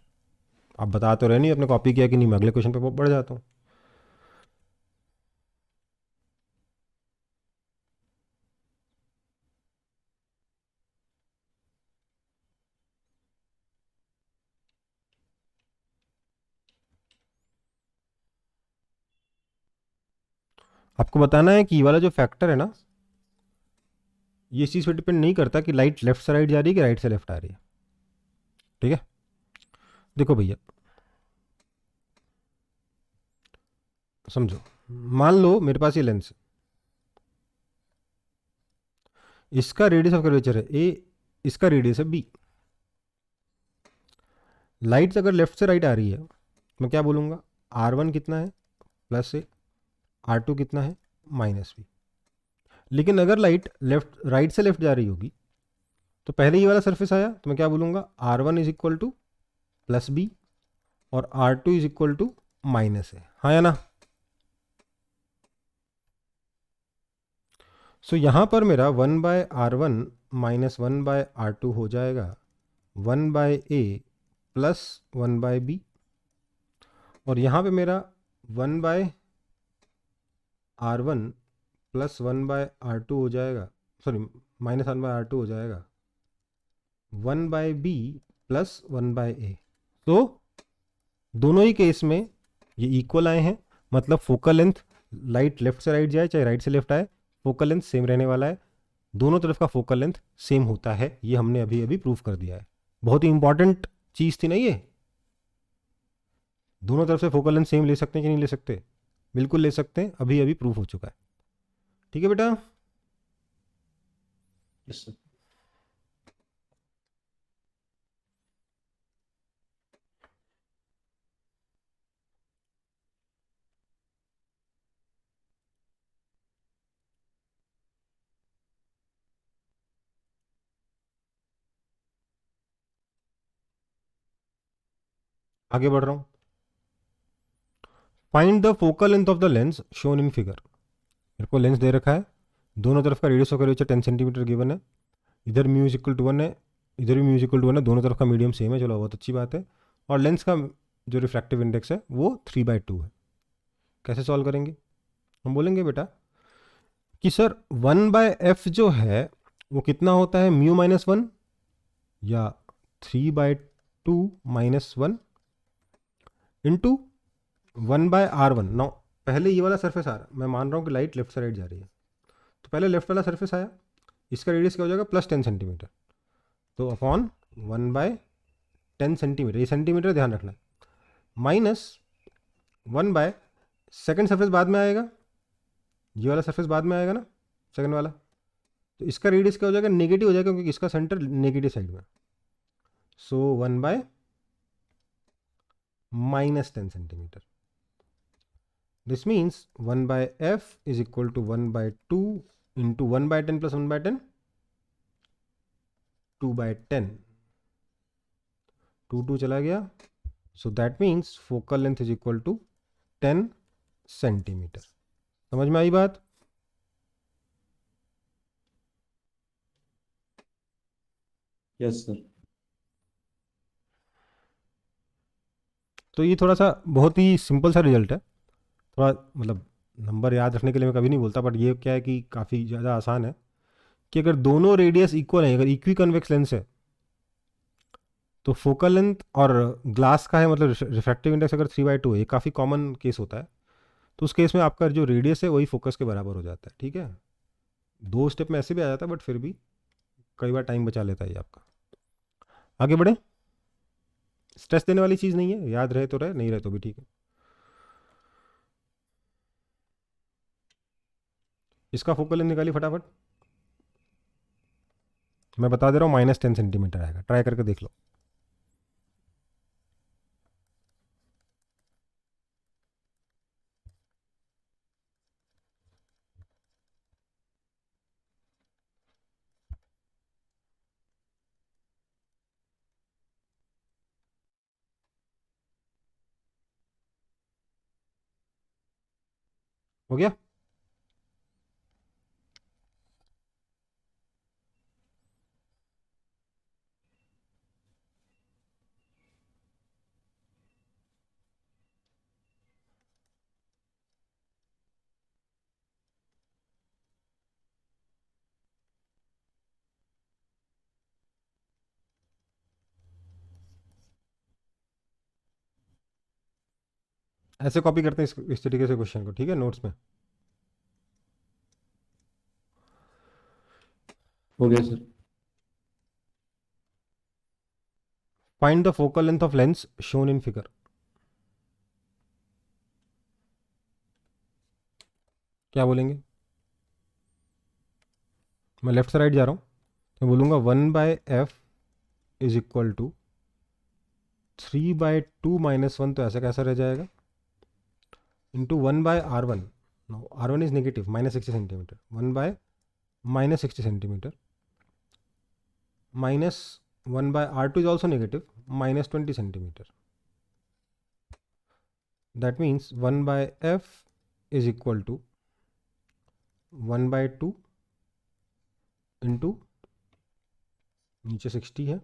आप बता तो रहे नहीं अपने कॉपी किया कि नहीं, मैं अगले क्वेश्चन पे बढ़ जाता हूँ। आपको बताना है कि ये वाला जो फैक्टर है ना, ये इस चीज़ पे डिपेंड नहीं करता कि लाइट लेफ्ट से राइट जा रही है कि राइट से लेफ्ट आ रही है। ठीक है, देखो भैया समझो, मान लो मेरे पास ये लेंस है, इसका रेडियस ऑफ कर्वेचर है a, इसका रेडियस है b। लाइट अगर लेफ्ट से राइट आ रही है, मैं क्या बोलूँगा? R1 कितना है? प्लस ए। R2 कितना है? Minus b. लेकिन अगर लाइट लेफ्ट राइट से लेफ्ट जा रही होगी तो पहले ये वाला सरफेस आया, तो मैं क्या बोलूँगा? R1 is equal to plus B और R2 is equal to minus A. हाँ या ना? सो यहाँ पर मेरा 1/R1 माइनस 1/R2 हो जाएगा 1/A प्लस 1/B, और यहाँ पे मेरा 1/R1 प्लस 1/R2 हो जाएगा, सॉरी माइनस 1/R2 हो जाएगा 1/B प्लस 1/A। तो दोनों ही केस में ये इक्वल आए हैं, मतलब फोकल लेंथ लाइट लेफ्ट से राइट जाए चाहे राइट से लेफ्ट आए, फोकल लेंथ सेम रहने वाला है। दोनों तरफ का फोकल लेंथ सेम होता है, ये हमने अभी अभी प्रूव कर दिया है। बहुत ही इंपॉर्टेंट चीज़ थी ना ये। दोनों तरफ से फोकल लेंथ सेम ले सकते हैं कि नहीं ले सकते? बिल्कुल ले सकते हैं, अभी अभी प्रूफ हो चुका है। ठीक है बेटा, Yes, sir. आगे बढ़ रहा हूँ। Find the focal length of the lens shown in figure. मेरे को लेंस दे रखा है, दोनों तरफ का radius of curvature 10 centimetre given है, इधर म्यू इज इक्वल टू 1 है, इधर भी म्यू इज इक्वल टू 1 है, दोनों तरफ का मीडियम सेम है, चलो बहुत अच्छी बात है। और लेंस का जो रिफ्रैक्टिव इंडेक्स है वो 3/2 है। कैसे सॉल्व करेंगे? हम बोलेंगे बेटा कि सर 1/f जो है वो कितना होता है? म्यू माइनस 1 या 3/2 माइनस 1 इंटू 1/R1। नाउ पहले ये वाला सरफेस आ रहा है, मैं मान रहा हूँ कि लाइट लेफ्ट से राइट जा रही है, तो पहले लेफ्ट वाला सरफेस आया, इसका रेडियस क्या हो जाएगा? प्लस 10 सेंटीमीटर, तो अपॉन 1/10 सेंटीमीटर, ये सेंटीमीटर ध्यान रखना है, माइनस 1/ सेकेंड सरफेस बाद में आएगा, ये वाला सरफेस बाद में आएगा ना, सेकंड वाला, तो इसका रेडियस क्या हो जाएगा? नेगेटिव हो जाएगा, क्योंकि इसका सेंटर नेगेटिव साइड में। सो 1/-10 centimetre. This means 1/f is equal to 1/2 into 1/10 plus 1/10, 2/10. 2 चला गया. So that means focal length is equal to 10 centimetre. समझ में आई बात? Yes, sir. तो ये थोड़ा सा बहुत ही सिंपल सा रिजल्ट है. थोड़ा मतलब नंबर याद रखने के लिए मैं कभी नहीं बोलता, बट ये क्या है कि काफ़ी ज़्यादा आसान है कि अगर दोनों रेडियस इक्वल है, अगर इक्वी कन्वेक्स लेंस है, तो फोकल लेंथ और ग्लास का है मतलब रिफ्रैक्टिव इंडेक्स अगर 3/2 है, ये काफ़ी कॉमन केस होता है. तो उस केस में आपका जो रेडियस है वही फोकस के बराबर हो जाता है. ठीक है, 2 स्टेप में ऐसे भी आ जाता है, बट फिर भी कई बार टाइम बचा लेता है ये आपका. आगे बढ़े. स्ट्रेस देने वाली चीज़ नहीं है, याद रहे तो रहे, नहीं रहे तो भी ठीक है. इसका फोकल लेंथ निकालिए फटाफट. मैं बता दे रहा हूँ -10 सेंटीमीटर आएगा. ट्राई करके देख लो. हो गया. ऐसे कॉपी करते हैं इस तरीके से क्वेश्चन को. ठीक है, नोट्स में. हो गया sir. Find the focal length of lens shown in figure. क्या बोलेंगे? मैं लेफ्ट से राइट जा रहा हूँ, तो बोलूँगा 1/f इज इक्वल टू 3/2 - 1, तो ऐसा कैसा रह जाएगा, into 1/r1. No, r1 is negative, -60 centimetre. 1/-60 centimetre minus 1/r2 is also negative, -20 centimetre. That means 1/f is equal to 1/2 into नीचे 60 है,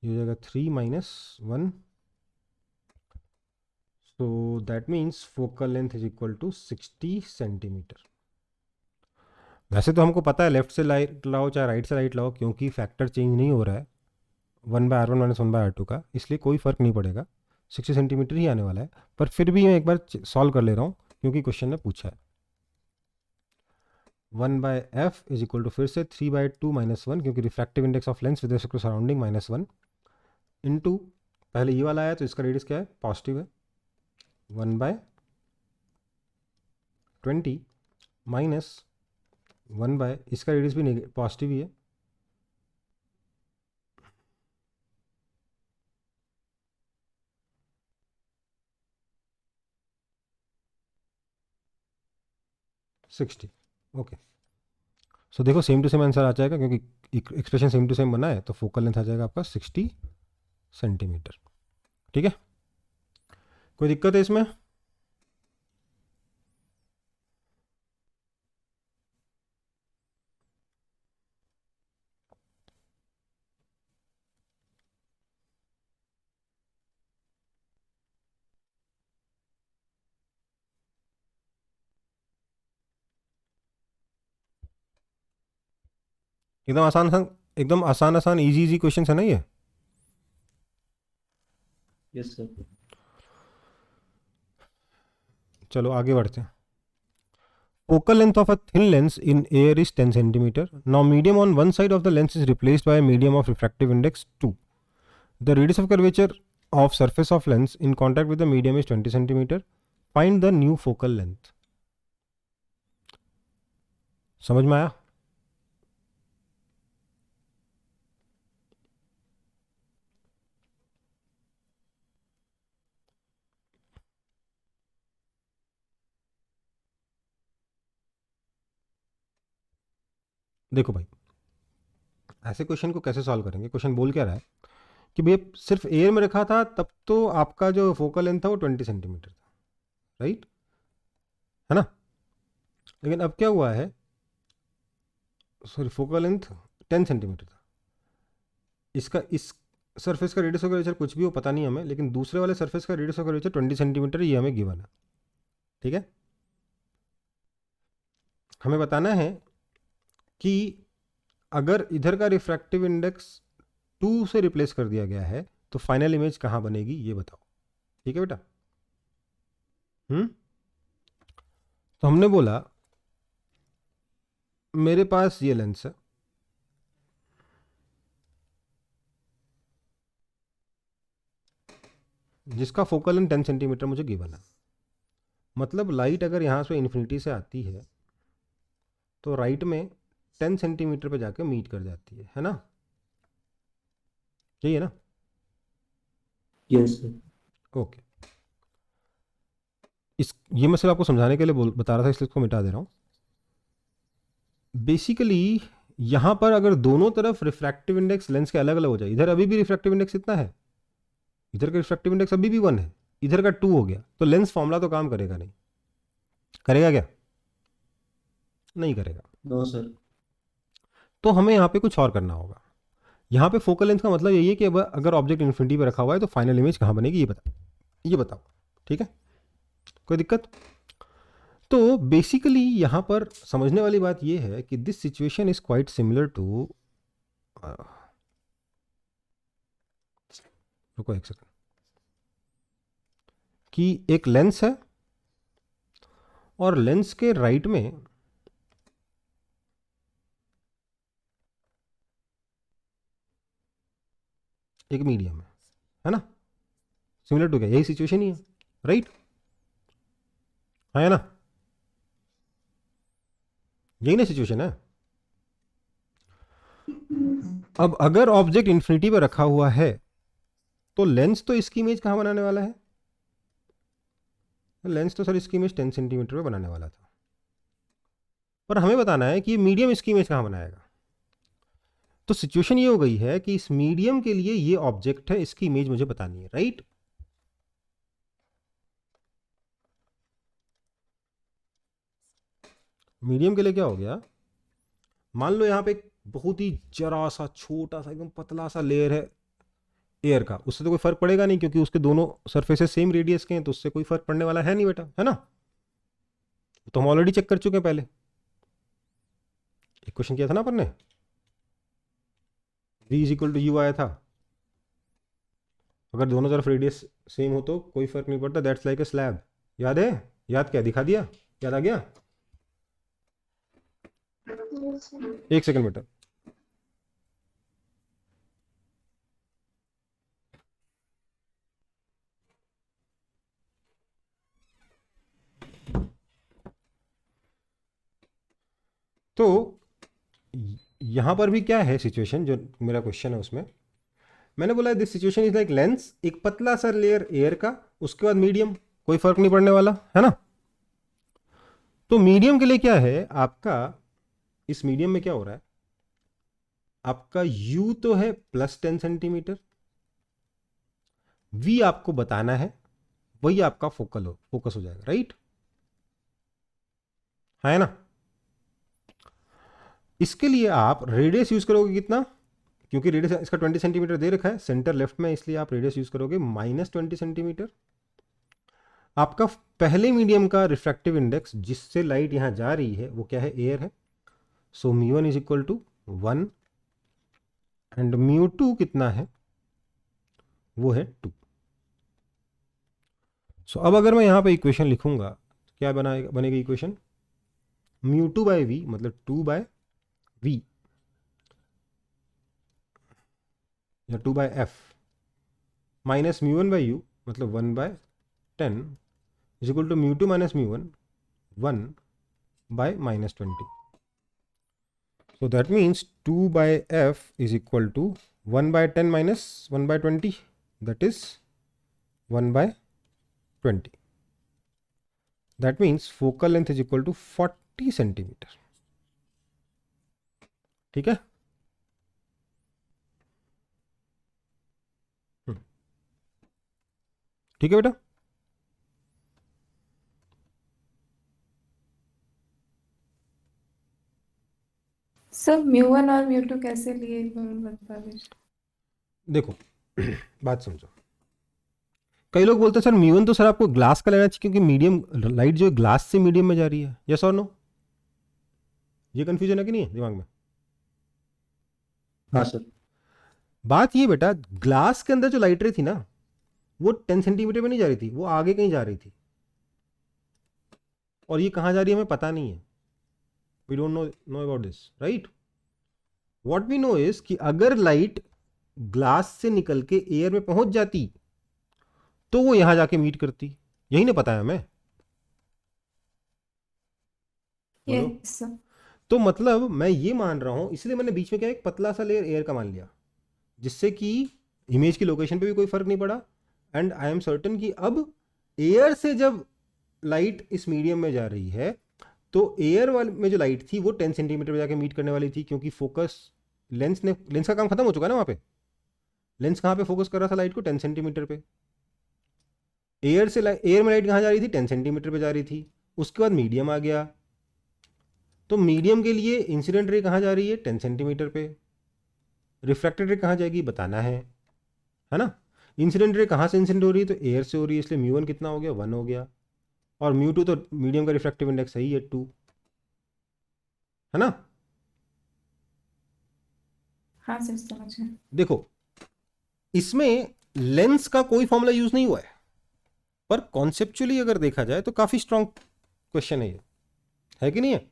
ये हो जाएगा 3 - 1. So that means focal length is equal to 60 centimetre. वैसे तो हमको पता है लेफ्ट से लाइट लाओ चाहे राइट से लाइट लाओ, क्योंकि फैक्टर चेंज नहीं हो रहा है 1/r1 - 1/r2 का, इसलिए कोई फ़र्क नहीं पड़ेगा, 60 सेंटीमीटर ही आने वाला है. पर फिर भी मैं एक बार सॉल्व कर ले रहा हूँ क्योंकि क्वेश्चन ने पूछा है. 1/f इज इक्वल टू फिर से 3/2 - 1, क्योंकि refractive index of lens with respect to surrounding -1, into पहले ये वाला आया तो इसका रेडियस क्या है, पॉजिटिव है, 1/20 माइनस 1/ इसका रेडियस भी पॉजिटिव ही है, $60. ओके, सो देखो सेम टू सेम आंसर आ जाएगा, क्योंकि एक्सप्रेशन सेम टू सेम बना है, तो फोकल लेंथ आ जाएगा आपका 60 सेंटीमीटर. ठीक है, कोई दिक्कत है इसमें? एकदम आसान आसान, एकदम आसान आसान इजी इजी क्वेश्चन है ना ये. Yes sir. चलो आगे बढ़ते हैं. Focal length of a thin lens in air is 10 centimeter. Now medium on one side of the lens is replaced by a medium of refractive index 2. The radius of curvature of surface of lens in contact with the medium is 20 centimeter. Find the new focal length. समझ में आया? देखो भाई, ऐसे question को कैसे solve करेंगे? Question बोल क्या रहा है कि भैया सिर्फ एयर में रखा था तब तो आपका जो फोकल लेंथ था वो 20 सेंटीमीटर था, राइट, है ना? लेकिन अब क्या हुआ है, सॉरी, फोकल लेंथ 10 सेंटीमीटर था। इसका इस सरफेस का रेडियस ऑफ कर्वेचर कुछ भी हो, पता नहीं हमें, लेकिन दूसरे वाले सरफेस का रेडियस ऑफ कर्वेचर 20 सेंटीमीटर ये हमें गिवन है, ठीक है? हमें बताना है कि अगर इधर का रिफ्रैक्टिव इंडेक्स 2 से रिप्लेस कर दिया गया है तो फाइनल इमेज कहाँ बनेगी ये बताओ, ठीक है बेटा? तो हमने बोला मेरे पास ये लेंस है, जिसका फोकल लेंथ 10 सेंटीमीटर मुझे गिवन है। मतलब लाइट अगर यहाँ से इन्फिनिटी से आती है तो राइट में 10 सेंटीमीटर पे जाकर मीट कर जाती है ना? यही है ना? Yes, sir. ओके, ये मैं सिर्फ आपको समझाने के लिए बता रहा था, इसलिए इसको मिटा दे रहा हूँ। बेसिकली यहाँ पर अगर दोनों तरफ रिफ्रैक्टिव इंडेक्स लेंस के अलग अलग हो जाए, इधर अभी भी रिफ्रैक्टिव इंडेक्स इतना है, इधर का रिफ्रैक्टिव इंडेक्स अभी भी 1 है, इधर का 2 हो गया, तो लेंस फॉर्मूला तो काम करेगा नहीं। करेगा क्या? नहीं करेगा। No, sir. तो हमें यहाँ पे कुछ और करना होगा। यहाँ पे फोकल लेंथ का मतलब यही है कि अब अगर ऑब्जेक्ट इन्फिनिटी पे रखा हुआ है तो फाइनल इमेज कहाँ बनेगी ये बताओ, ठीक है? कोई दिक्कत? तो बेसिकली यहाँ पर समझने वाली बात ये है कि this situation is quite similar to, रुको एक सेकंड, कि एक लेंस है और लेंस के राइट में एक मीडियम है ना? सिमिलर टू क्या? यही सिचुएशन ही है, राइट? है ना? यही ना सिचुएशन है। अब अगर ऑब्जेक्ट इन्फिनिटी पे रखा हुआ है तो लेंस तो इसकी इमेज कहाँ बनाने वाला है? लेंस तो सर इसकी इमेज 10 सेंटीमीटर पे बनाने वाला था, पर हमें बताना है कि मीडियम इसकी इमेज कहाँ बनाएगा। तो सिचुएशन ये हो गई है कि इस मीडियम के लिए ये ऑब्जेक्ट है, इसकी इमेज मुझे बतानी है, राइट? मीडियम के लिए क्या हो गया, मान लो यहां पे एक बहुत ही जरा सा छोटा सा एकदम पतला सा लेयर है एयर का, उससे तो कोई फर्क पड़ेगा नहीं क्योंकि उसके दोनों सरफेसेस सेम रेडियस के हैं, तो उससे कोई फर्क पड़ने वाला है नहीं बेटा, है ना? तो हम ऑलरेडी चेक कर चुके हैं, पहले एक क्वेश्चन किया था ना अपन ने, v is equal to u आया था, अगर दोनों तरफ रेडियस सेम हो तो कोई फर्क नहीं पड़ता, दैट्स लाइक ए स्लैब। याद है? याद क्या दिखा दिया? याद आ गया? Yes, sir. एक सेकंड बेटा। तो यहां पर भी क्या है सिचुएशन, जो मेरा क्वेश्चन है उसमें मैंने बोला this situation is like lens, एक पतला सा लेयर एयर का, उसके बाद मीडियम, कोई फर्क नहीं पड़ने वाला, है ना? तो मीडियम के लिए क्या है आपका, इस मीडियम में क्या हो रहा है आपका, u तो है +10 सेंटीमीटर, v आपको बताना है, वही आपका फोकस हो जाएगा, राइट? है ना? इसके लिए आप रेडियस यूज करोगे कितना, क्योंकि रेडियस इसका 20 सेंटीमीटर दे रखा है सेंटर लेफ्ट में, इसलिए आप रेडियस यूज करोगे -20 सेंटीमीटर। आपका पहले मीडियम का रिफ्रैक्टिव इंडेक्स जिससे लाइट यहां जा रही है वो क्या है, एयर है, सो μ1 इज इक्वल टू 1 एंड μ2 कितना है, वो है 2। सो अब अगर मैं यहां पे इक्वेशन लिखूंगा तो क्या बनेगी इक्वेशन, μ2 बाय v मतलब 2 बाय v या 2 by f minus μ1 by u मतलब 1 by 10 is equal to μ2 minus μ1 1 by -20। So that means 2 by f is equal to 1 by 10 minus 1 by 20, that is 1 by 20. That means focal length is equal to 40 centimeter. ठीक है। हम्म, ठीक है बेटा। Sir म्यू1 और म्यू2 कैसे लिए बता दीजिए। देखो बात समझो, कई लोग बोलते हैं सर म्यू1 तो सर आपको ग्लास का लेना चाहिए क्योंकि मीडियम लाइट जो है ग्लास से मीडियम में जा रही है, यस और नो? ये कंफ्यूजन है कि नहीं है दिमाग में? हाँ सर। बात ये बेटा, ग्लास के अंदर जो लाइट रे थी ना, वो 10 सेंटीमीटर में नहीं जा रही थी, वो आगे कहीं जा रही थी, और ये कहाँ जा रही है हमें पता नहीं है। We don't know about this, right? What we know is कि अगर लाइट ग्लास से निकल के एयर में पहुंच जाती तो वो यहां जाके मीट करती, यही ना पता है हमें। बोलो। Yes sir. तो मतलब मैं ये मान रहा हूं, इसलिए मैंने बीच में क्या एक पतला सा लेयर एयर का मान लिया, जिससे कि इमेज की लोकेशन पे भी कोई फर्क नहीं पड़ा। एंड आई एम सर्टन कि अब एयर से जब लाइट इस मीडियम में जा रही है तो एयर वाले में जो लाइट थी वो 10 सेंटीमीटर पे जाके मीट करने वाली थी, क्योंकि फोकस लेंस का काम खत्म हो चुका है ना वहां पे। लेंस कहाँ पे फोकस कर रहा था लाइट को? 10 सेंटीमीटर पे। एयर में लाइट कहाँ जा रही थी? 10 सेंटीमीटर पे जा रही थी। उसके बाद मीडियम आ गया, तो मीडियम के लिए इंसिडेंट रे कहाँ जा रही है? 10 सेंटीमीटर पे। रिफ्रैक्टेड रे कहाँ जाएगी बताना है ना? इंसिडेंट रे कहाँ से इंसिडेंट हो रही है? तो एयर से हो रही है, इसलिए म्यू1 कितना हो गया? 1 हो गया। और म्यू2 तो मीडियम का रिफ्रैक्टिव इंडेक्स सही है 2, है ना? हाँ सर समझ गए। देखो, इसमें लेंस का कोई फॉर्मूला यूज नहीं हुआ है, पर कॉन्सेप्चुअली अगर देखा जाए तो काफी स्ट्रांग क्वेश्चन है ये, है कि नहीं है?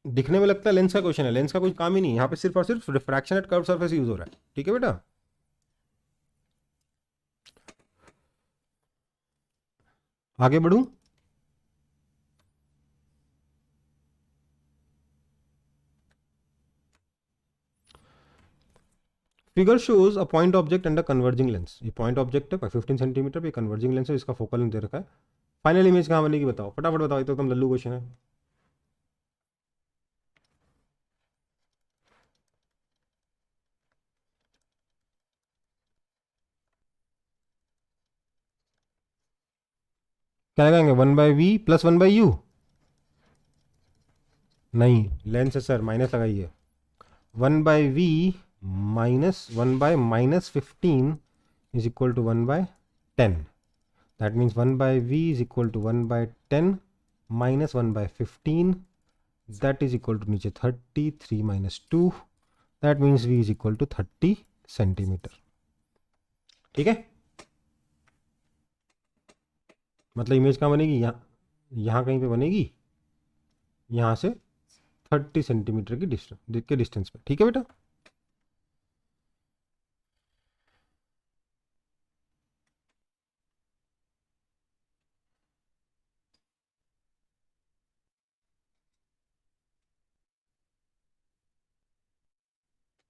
दिखने में लगता है लेंस का क्वेश्चन है, लेंस का कोई काम ही नहीं है यहाँ पे, सिर्फ और सिर्फ refraction at curve surface use हो रहा है। ठीक है बेटा, आगे बढ़ूं? Figure shows a point object under converging lens. ये पॉइंट ऑब्जेक्ट है 15 सेंटीमीटर पे, कन्वर्जिंग लेंस है, इसका फोकल लेंथ दे रखा है। फाइनल इमेज कहाँ बनेगी बताओ, फटाफट बताओ, ये तो एकदम लल्लू क्वेश्चन है। क्या लगाएंगे? 1/v plus 1/u? नहीं, लेंस है सर, माइनस लगाइए। 1/v minus 1/-15 is equal to 1/10. That means 1/v is equal to 1/10 minus 1/15. That is equal to नीचे 30, 3 minus 2. That means v is equal to 30 centimetre. ठीक है, मतलब इमेज कहाँ बनेगी? यहाँ कहीं पे बनेगी, यहाँ से 30 सेंटीमीटर की डिस्टेंस पे। ठीक है बेटा,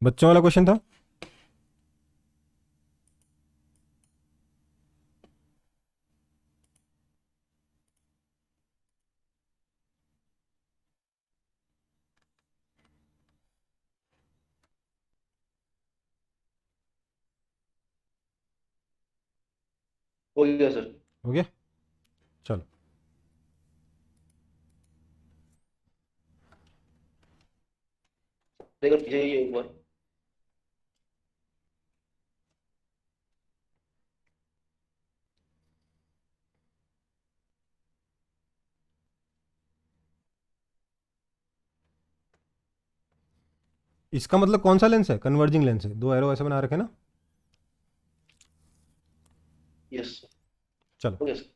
बच्चों वाला क्वेश्चन था। हो गया सर। हो गया, चलो। देखो पीछे ये एक बार। इसका मतलब कौन सा लेंस है? कन्वर्जिंग लेंस है, दो एरो ऐसे बना रखे ना। यस। चलो, हो गया सर।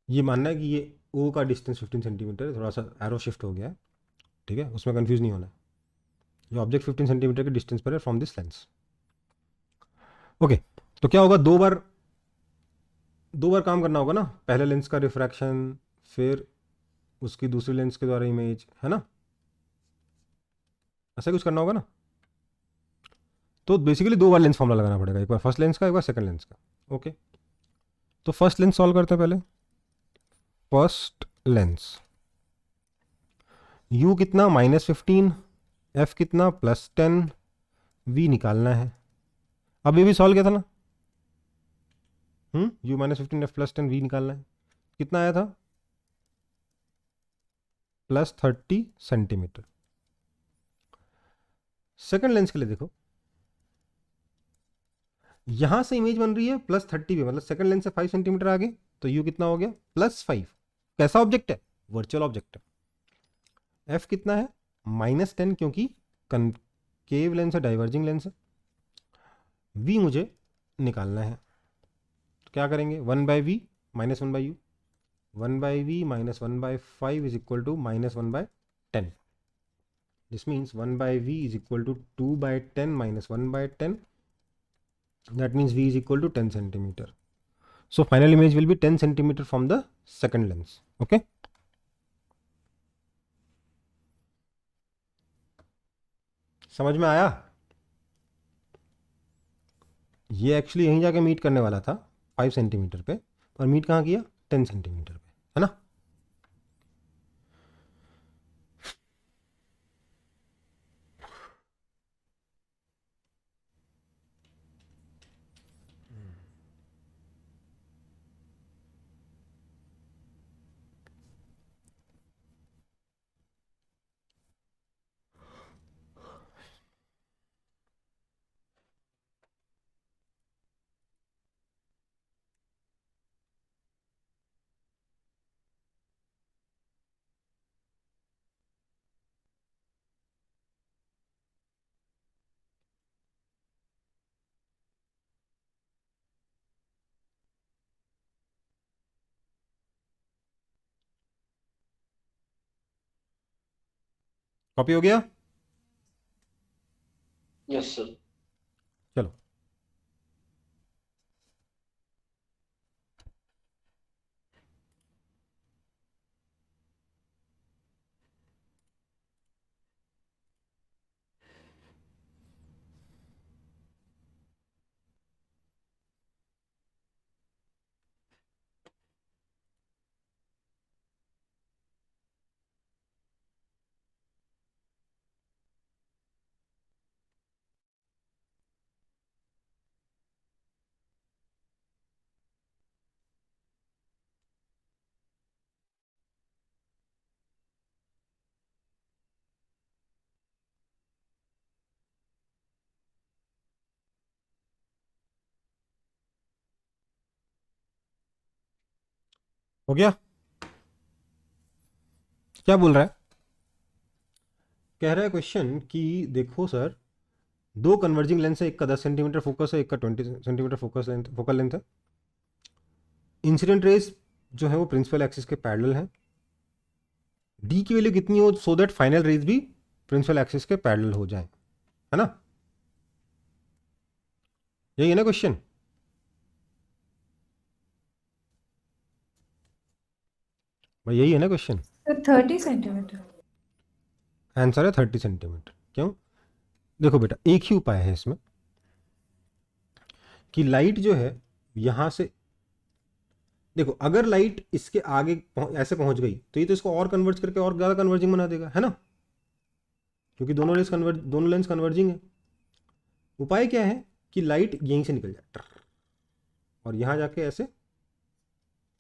ये मानना है कि ये ओ का डिस्टेंस 15 सेंटीमीटर है, थोड़ा सा एरो शिफ्ट हो गया है, ठीक है, उसमें कंफ्यूज नहीं होना है। ये ऑब्जेक्ट 15 सेंटीमीटर के डिस्टेंस पर है फ्रॉम दिस लेंस। ओके, तो क्या होगा? दो बार दो बार काम करना होगा ना, पहले लेंस का रिफ्रैक्शन, फिर उसकी दूसरी लेंस के द्वारा इमेज, है ना, ऐसा कुछ करना होगा ना। तो बेसिकली दो बार लेंस फॉर्मूला लगाना पड़ेगा, एक बार फर्स्ट लेंस का, एक बार सेकंड लेंस का। ओके, तो फर्स्ट लेंस सॉल्व करते हैं पहले। फर्स्ट लेंस, u कितना -15, f कितना +10, v निकालना है। अब ये भी सॉल्व किया था ना, u -15 f +10 v निकालना है। कितना आया था? +30 सेंटीमीटर। सेकंड लेंस के लिए देखो, यहां से इमेज बन रही है +30 पे, मतलब सेकंड लेंस से 5 सेंटीमीटर आगे, तो u कितना हो गया? +5। कैसा ऑब्जेक्ट है? वर्चुअल ऑब्जेक्ट है। f कितना है? -10, क्योंकि कनकेव लेंस है, डाइवर्जिंग लेंस है। v मुझे निकालना है, तो क्या करेंगे? 1/v -1/u, 1/v -1/5 is equal to -1/10. This means 1/v is equal to 2/10 minus 1/10. That means v is equal to 10 centimeter. So final image will be 10 centimeter from the second lens. Okay. समझ में आया? ये actually यहीं जाके meet करने वाला था 5 centimetre पे, और मीट कहाँ किया? 10 सेंटीमीटर पे, है ना। कॉपी हो गया? Yes, sir. चलो, हो गया? क्या बोल रहा है? कह रहा है क्वेश्चन कि देखो सर, दो कन्वर्जिंग लेंस है, एक का 10 सेंटीमीटर फोकस है, एक का 20 centimetre focus length, focal length है। इंसिडेंट रेज जो है वो प्रिंसिपल एक्सिस के पैरेलल है। डी की वैल्यू कितनी हो सो दैट फाइनल रेज भी प्रिंसिपल एक्सिस के पैरेलल हो जाए, है ना। यही है ना क्वेश्चन? भाई यही है ना क्वेश्चन? तो 30 सेंटीमीटर। आंसर है 30 सेंटीमीटर। क्यों? देखो बेटा, एक ही उपाय है इसमें कि लाइट जो है यहां से, देखो अगर लाइट इसके आगे ऐसे पहुंच गई तो ये तो इसको और कन्वर्ज करके और ज़्यादा कन्वर्जिंग बना देगा, है ना, क्योंकि दोनों लेंस कन्वर्जिंग है। उपाय क्या है कि लाइट यहीं से निकल जाए और यहां जाके ऐसे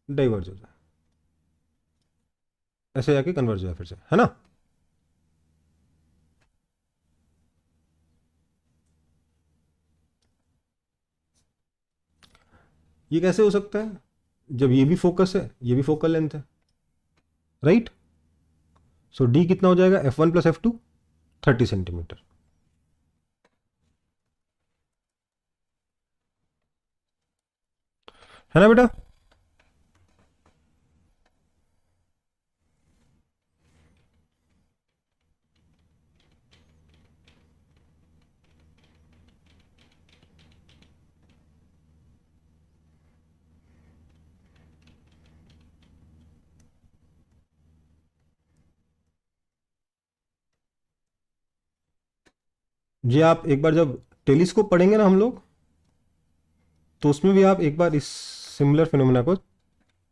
डाइवर्ज हो जाए, ऐसे जाके कन्वर्ज हो जाए फिर से, है ना। ये कैसे हो सकता है? जब ये भी फोकस है, ये भी फोकल लेंथ है, राइट। सो डी कितना हो जाएगा? f1 + f2, 30 सेंटीमीटर, है ना बेटा। जी आप एक बार जब टेलीस्कोप पढ़ेंगे ना हम लोग, तो उसमें भी आप एक बार इस सिमिलर फिनोमेना को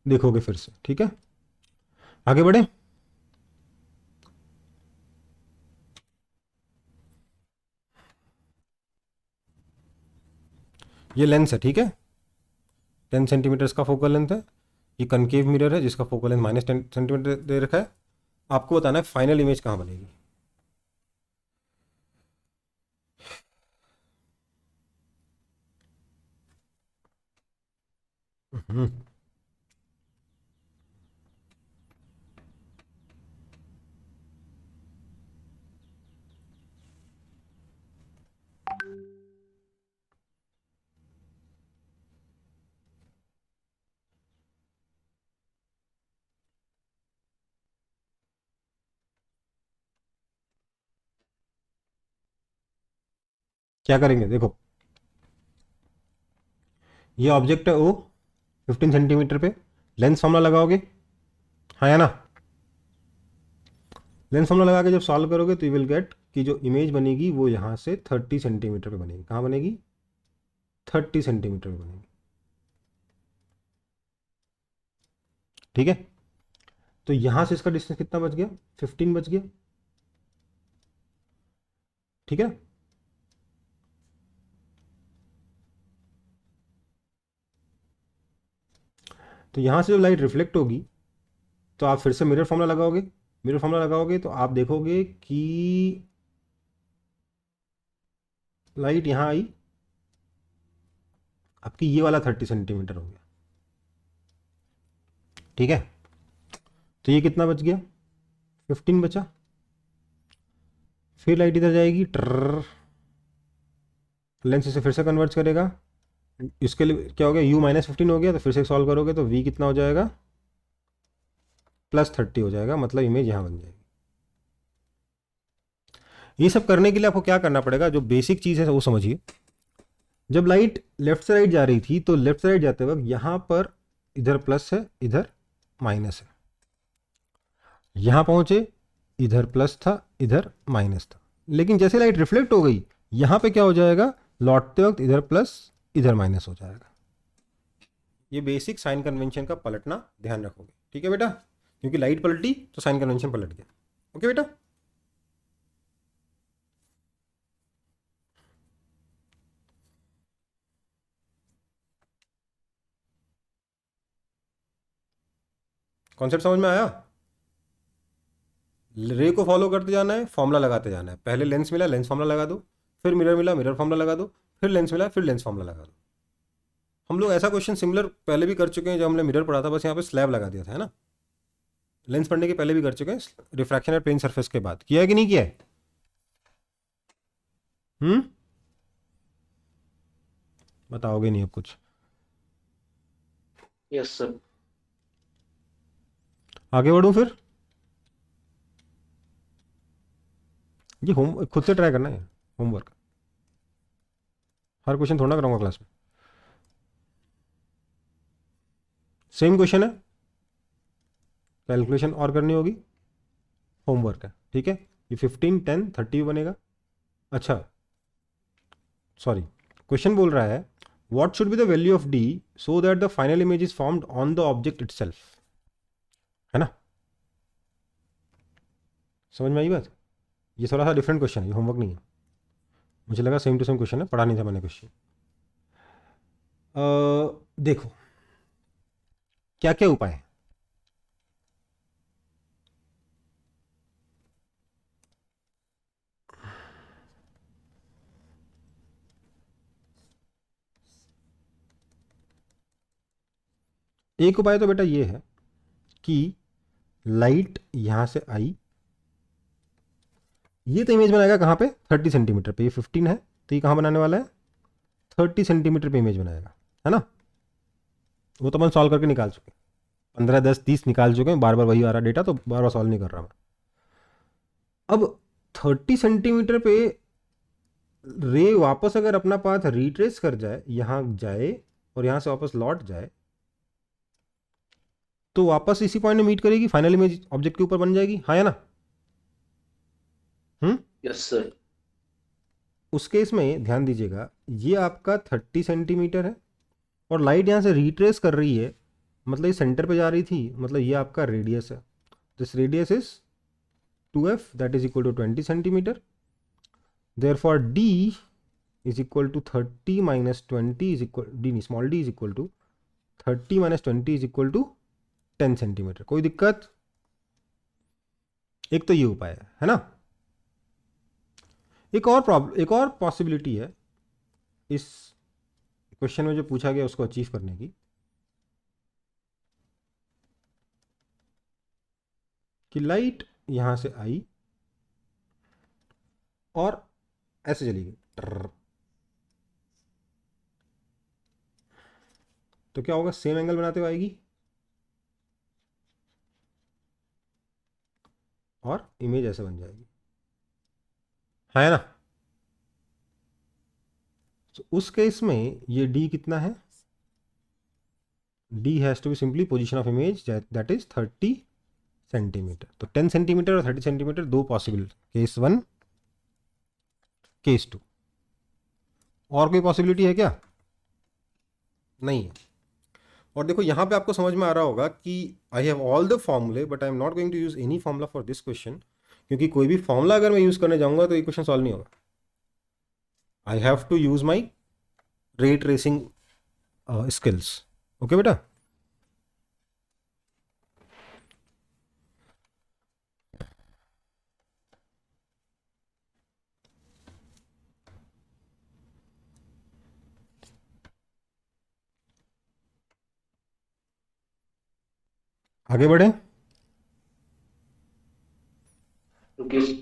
देखोगे फिर से, ठीक है। आगे बढ़े। ये लेंस है, ठीक है, 10 सेंटीमीटर का फोकल लेंथ है। ये कनकेव मिरर है जिसका फोकल लेंथ -10 सेंटीमीटर दे रखा है। आपको बताना है फाइनल इमेज कहाँ बनेगी। हम्म, क्या करेंगे देखो, ये ऑब्जेक्ट है ओ 15 सेंटीमीटर पे, लेंस फार्मूला लगाओगे, हाँ या ना। लेंस फार्मूला लगा के जब सॉल्व करोगे तो यू विल गेट कि जो इमेज बनेगी वो यहाँ से 30 सेंटीमीटर पे बनेगी। कहाँ बनेगी? 30 सेंटीमीटर पे बनेगी, ठीक है। तो यहाँ से इसका डिस्टेंस कितना बच गया? 15 बच गया, ठीक है। तो यहाँ से जब लाइट रिफ्लेक्ट होगी तो आप फिर से मिरर फार्मूला लगाओगे। मिरर फार्मूला लगाओगे तो आप देखोगे कि लाइट यहाँ आई, आपकी ये वाला 30 सेंटीमीटर हो गया, ठीक है। तो ये कितना बच गया? 15 बचा। फिर लाइट इधर जाएगी, ट्र लेंस इसे फिर से कन्वर्ट करेगा। इसके लिए क्या हो गया? u -15 हो गया। तो फिर से सॉल्व करोगे तो v कितना हो जाएगा? +30 हो जाएगा, मतलब इमेज यहाँ बन जाएगी। ये सब करने के लिए आपको क्या करना पड़ेगा? जो बेसिक चीज़ है वो समझिए। जब लाइट लेफ्ट से राइट जा रही थी तो लेफ्ट से राइट जाते वक्त यहाँ पर इधर प्लस है, इधर माइनस है। यहाँ पहुँचे, इधर प्लस था, इधर माइनस था। लेकिन जैसे लाइट रिफ्लेक्ट हो गई, यहाँ पे क्या हो जाएगा? लौटते वक्त इधर प्लस, इधर माइनस हो जाएगा। ये बेसिक साइन कन्वेंशन का पलटना ध्यान रखोगे, ठीक है बेटा, क्योंकि लाइट पलटी तो साइन कन्वेंशन पलट गया। ओके बेटा। कॉन्सेप्ट समझ में आया? रे को फॉलो करते जाना है, फॉर्मूला लगाते जाना है। पहले लेंस मिला, लेंस फॉर्मूला लगा दो, फिर मिरर मिला, मिरर फॉर्मूला लगा दो, फिर लेंस मिला, फिर लेंस फॉर्मूला लगा दो। हम लोग ऐसा क्वेश्चन सिमिलर पहले भी कर चुके हैं जब हमने मिरर पढ़ा था, बस यहाँ पे स्लैब लगा दिया था, है ना। लेंस पढ़ने के पहले भी कर चुके हैं, रिफ्रैक्शन और प्लेन सरफेस के बाद। किया है कि नहीं किया है? बताओगे नहीं अब कुछ? Yes sir. आगे बढ़ूं फिर? ये होम खुद से ट्राई करना है, होमवर्क। हर क्वेश्चन थोड़ा ना कराऊंगा क्लास में। सेम क्वेश्चन है, कैलकुलेशन और करनी होगी, होमवर्क है, ठीक है। ये 15, 10, 30 बनेगा। अच्छा सॉरी, क्वेश्चन बोल रहा है what should be the value of D so that the final image is formed on the object itself, है ना। समझ में आई बात? ये थोड़ा सा डिफरेंट क्वेश्चन है, ये होमवर्क नहीं है। मुझे लगा सेम टू सेम क्वेश्चन है, पढ़ा नहीं था मैंने क्वेश्चन। देखो क्या क्या उपाय है। एक उपाय तो बेटा ये है कि लाइट यहां से आई, ये तो इमेज बनाएगा कहाँ पे? 30 सेंटीमीटर पे। ये 15 है तो ये कहाँ बनाने वाला है? 30 सेंटीमीटर पे इमेज बनाएगा, है ना। वो तो अपन सॉल्व करके निकाल चुके, 15, 10, 30 निकाल चुके हैं। बार बार वही आ रहा डेटा, तो बार बार सॉल्व नहीं कर रहा मैं। अब 30 सेंटीमीटर पे रे वापस अगर अपना पाथ रिट्रेस कर जाए, यहाँ जाए और यहाँ से वापस लौट जाए, तो वापस इसी पॉइंट में मीट करेगी, फाइनल इमेज ऑब्जेक्ट के ऊपर बन जाएगी, हाँ या ना। Yes sir. उस केस में ध्यान दीजिएगा, ये आपका 30 सेंटीमीटर है और लाइट यहाँ से रिट्रेस कर रही है, मतलब ये सेंटर पे जा रही थी, मतलब ये आपका रेडियस है. This radius is 2f, that is equal to 20 centimetre. Therefore d is equal to 30 minus 20 is equal small d is equal to 30 minus 20 is equal to 10 centimetre. कोई दिक्कत? एक तो ये उपाय है ना. एक और पॉसिबिलिटी है इस क्वेश्चन में जो पूछा गया उसको अचीव करने की, कि लाइट यहां से आई और ऐसे चली गई. तो क्या होगा? सेम एंगल बनाते हुए आएगी और इमेज ऐसे बन जाएगी, है ना. तो उस केस में ये d कितना है? d has to be simply position of image, that is 30 centimetre. तो 10 सेंटीमीटर और 30 सेंटीमीटर दो पॉसिबल, केस 1 केस 2. और कोई पॉसिबिलिटी है क्या? नहीं है. और देखो यहाँ पे आपको समझ में आ रहा होगा कि आई हैव ऑल द फॉर्मूले but I am not going to use any formula for this question, क्योंकि कोई भी फॉर्मूला अगर मैं यूज करने जाऊंगा तो ये क्वेश्चन सॉल्व नहीं होगा. I have to use my ray tracing skills. Okay बेटा. आगे बढ़े. रुकिए.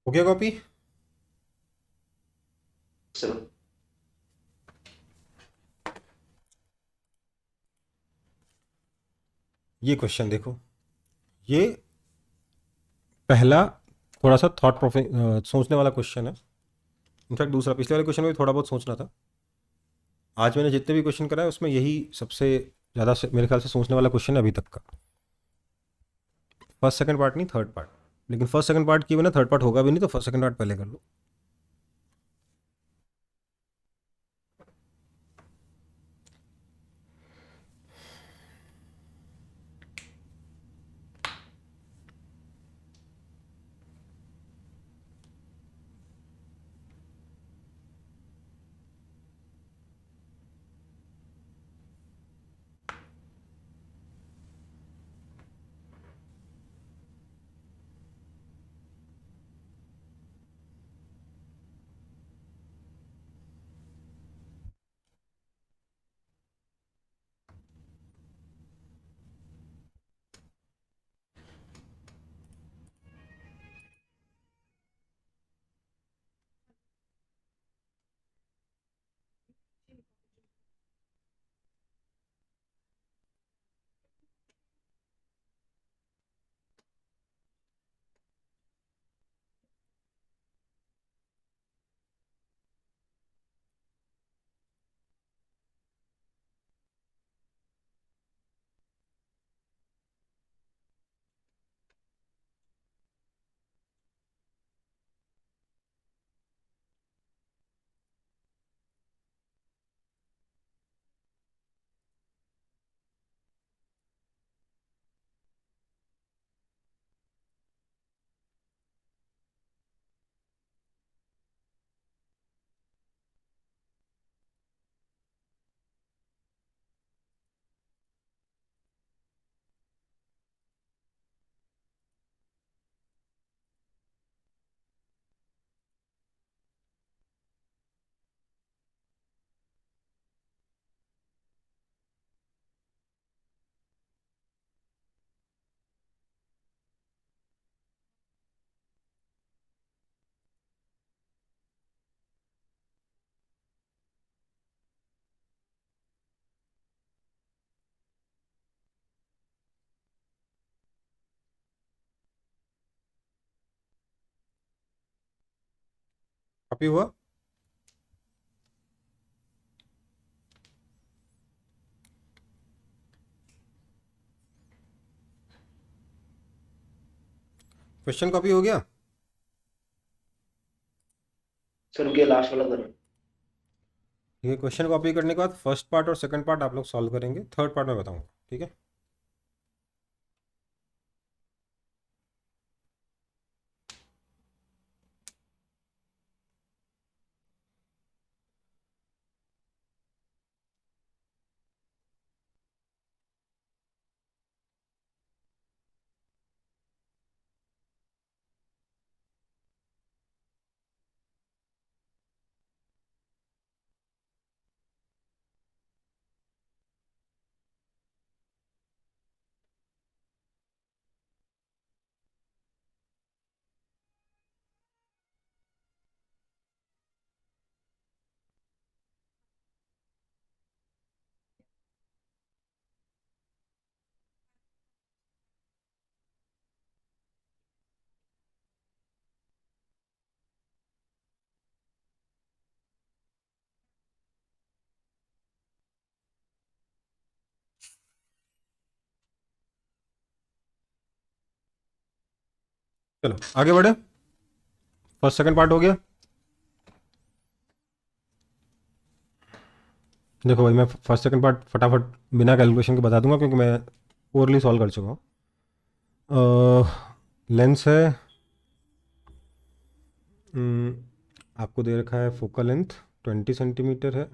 हो गया कॉपी? सर. ये क्वेश्चन देखो, ये पहला थोड़ा सा सोचने वाला क्वेश्चन है. इनफैक्ट दूसरा, पिछले वाले क्वेश्चन में भी थोड़ा बहुत सोचना था. आज मैंने जितने भी क्वेश्चन कराए उसमें यही सबसे ज़्यादा मेरे ख्याल से सोचने वाला क्वेश्चन है अभी तक का. फर्स्ट सेकंड पार्ट नहीं, थर्ड पार्ट. लेकिन फर्स्ट सेकंड पार्ट की बिना थर्ड पार्ट होगा भी नहीं, तो फर्स्ट सेकंड पार्ट पहले कर लो. कॉपी हुआ? क्वेश्चन कॉपी हो गया? सर रुकिए लास्ट वाला करो। ठीक है, क्वेश्चन कॉपी करने के बाद फर्स्ट पार्ट और सेकंड पार्ट आप लोग सॉल्व करेंगे, थर्ड पार्ट में बताऊंगा, ठीक है? चलो आगे बढ़े, फर्स्ट सेकंड पार्ट हो गया। देखो भाई, मैं फर्स्ट सेकंड पार्ट फटाफट बिना कैलकुलेशन के बता दूंगा क्योंकि मैं ओवरली सॉल्व कर चुका हूँ। लेंस है, आपको दे रखा है फोकल लेंथ 20 सेंटीमीटर है,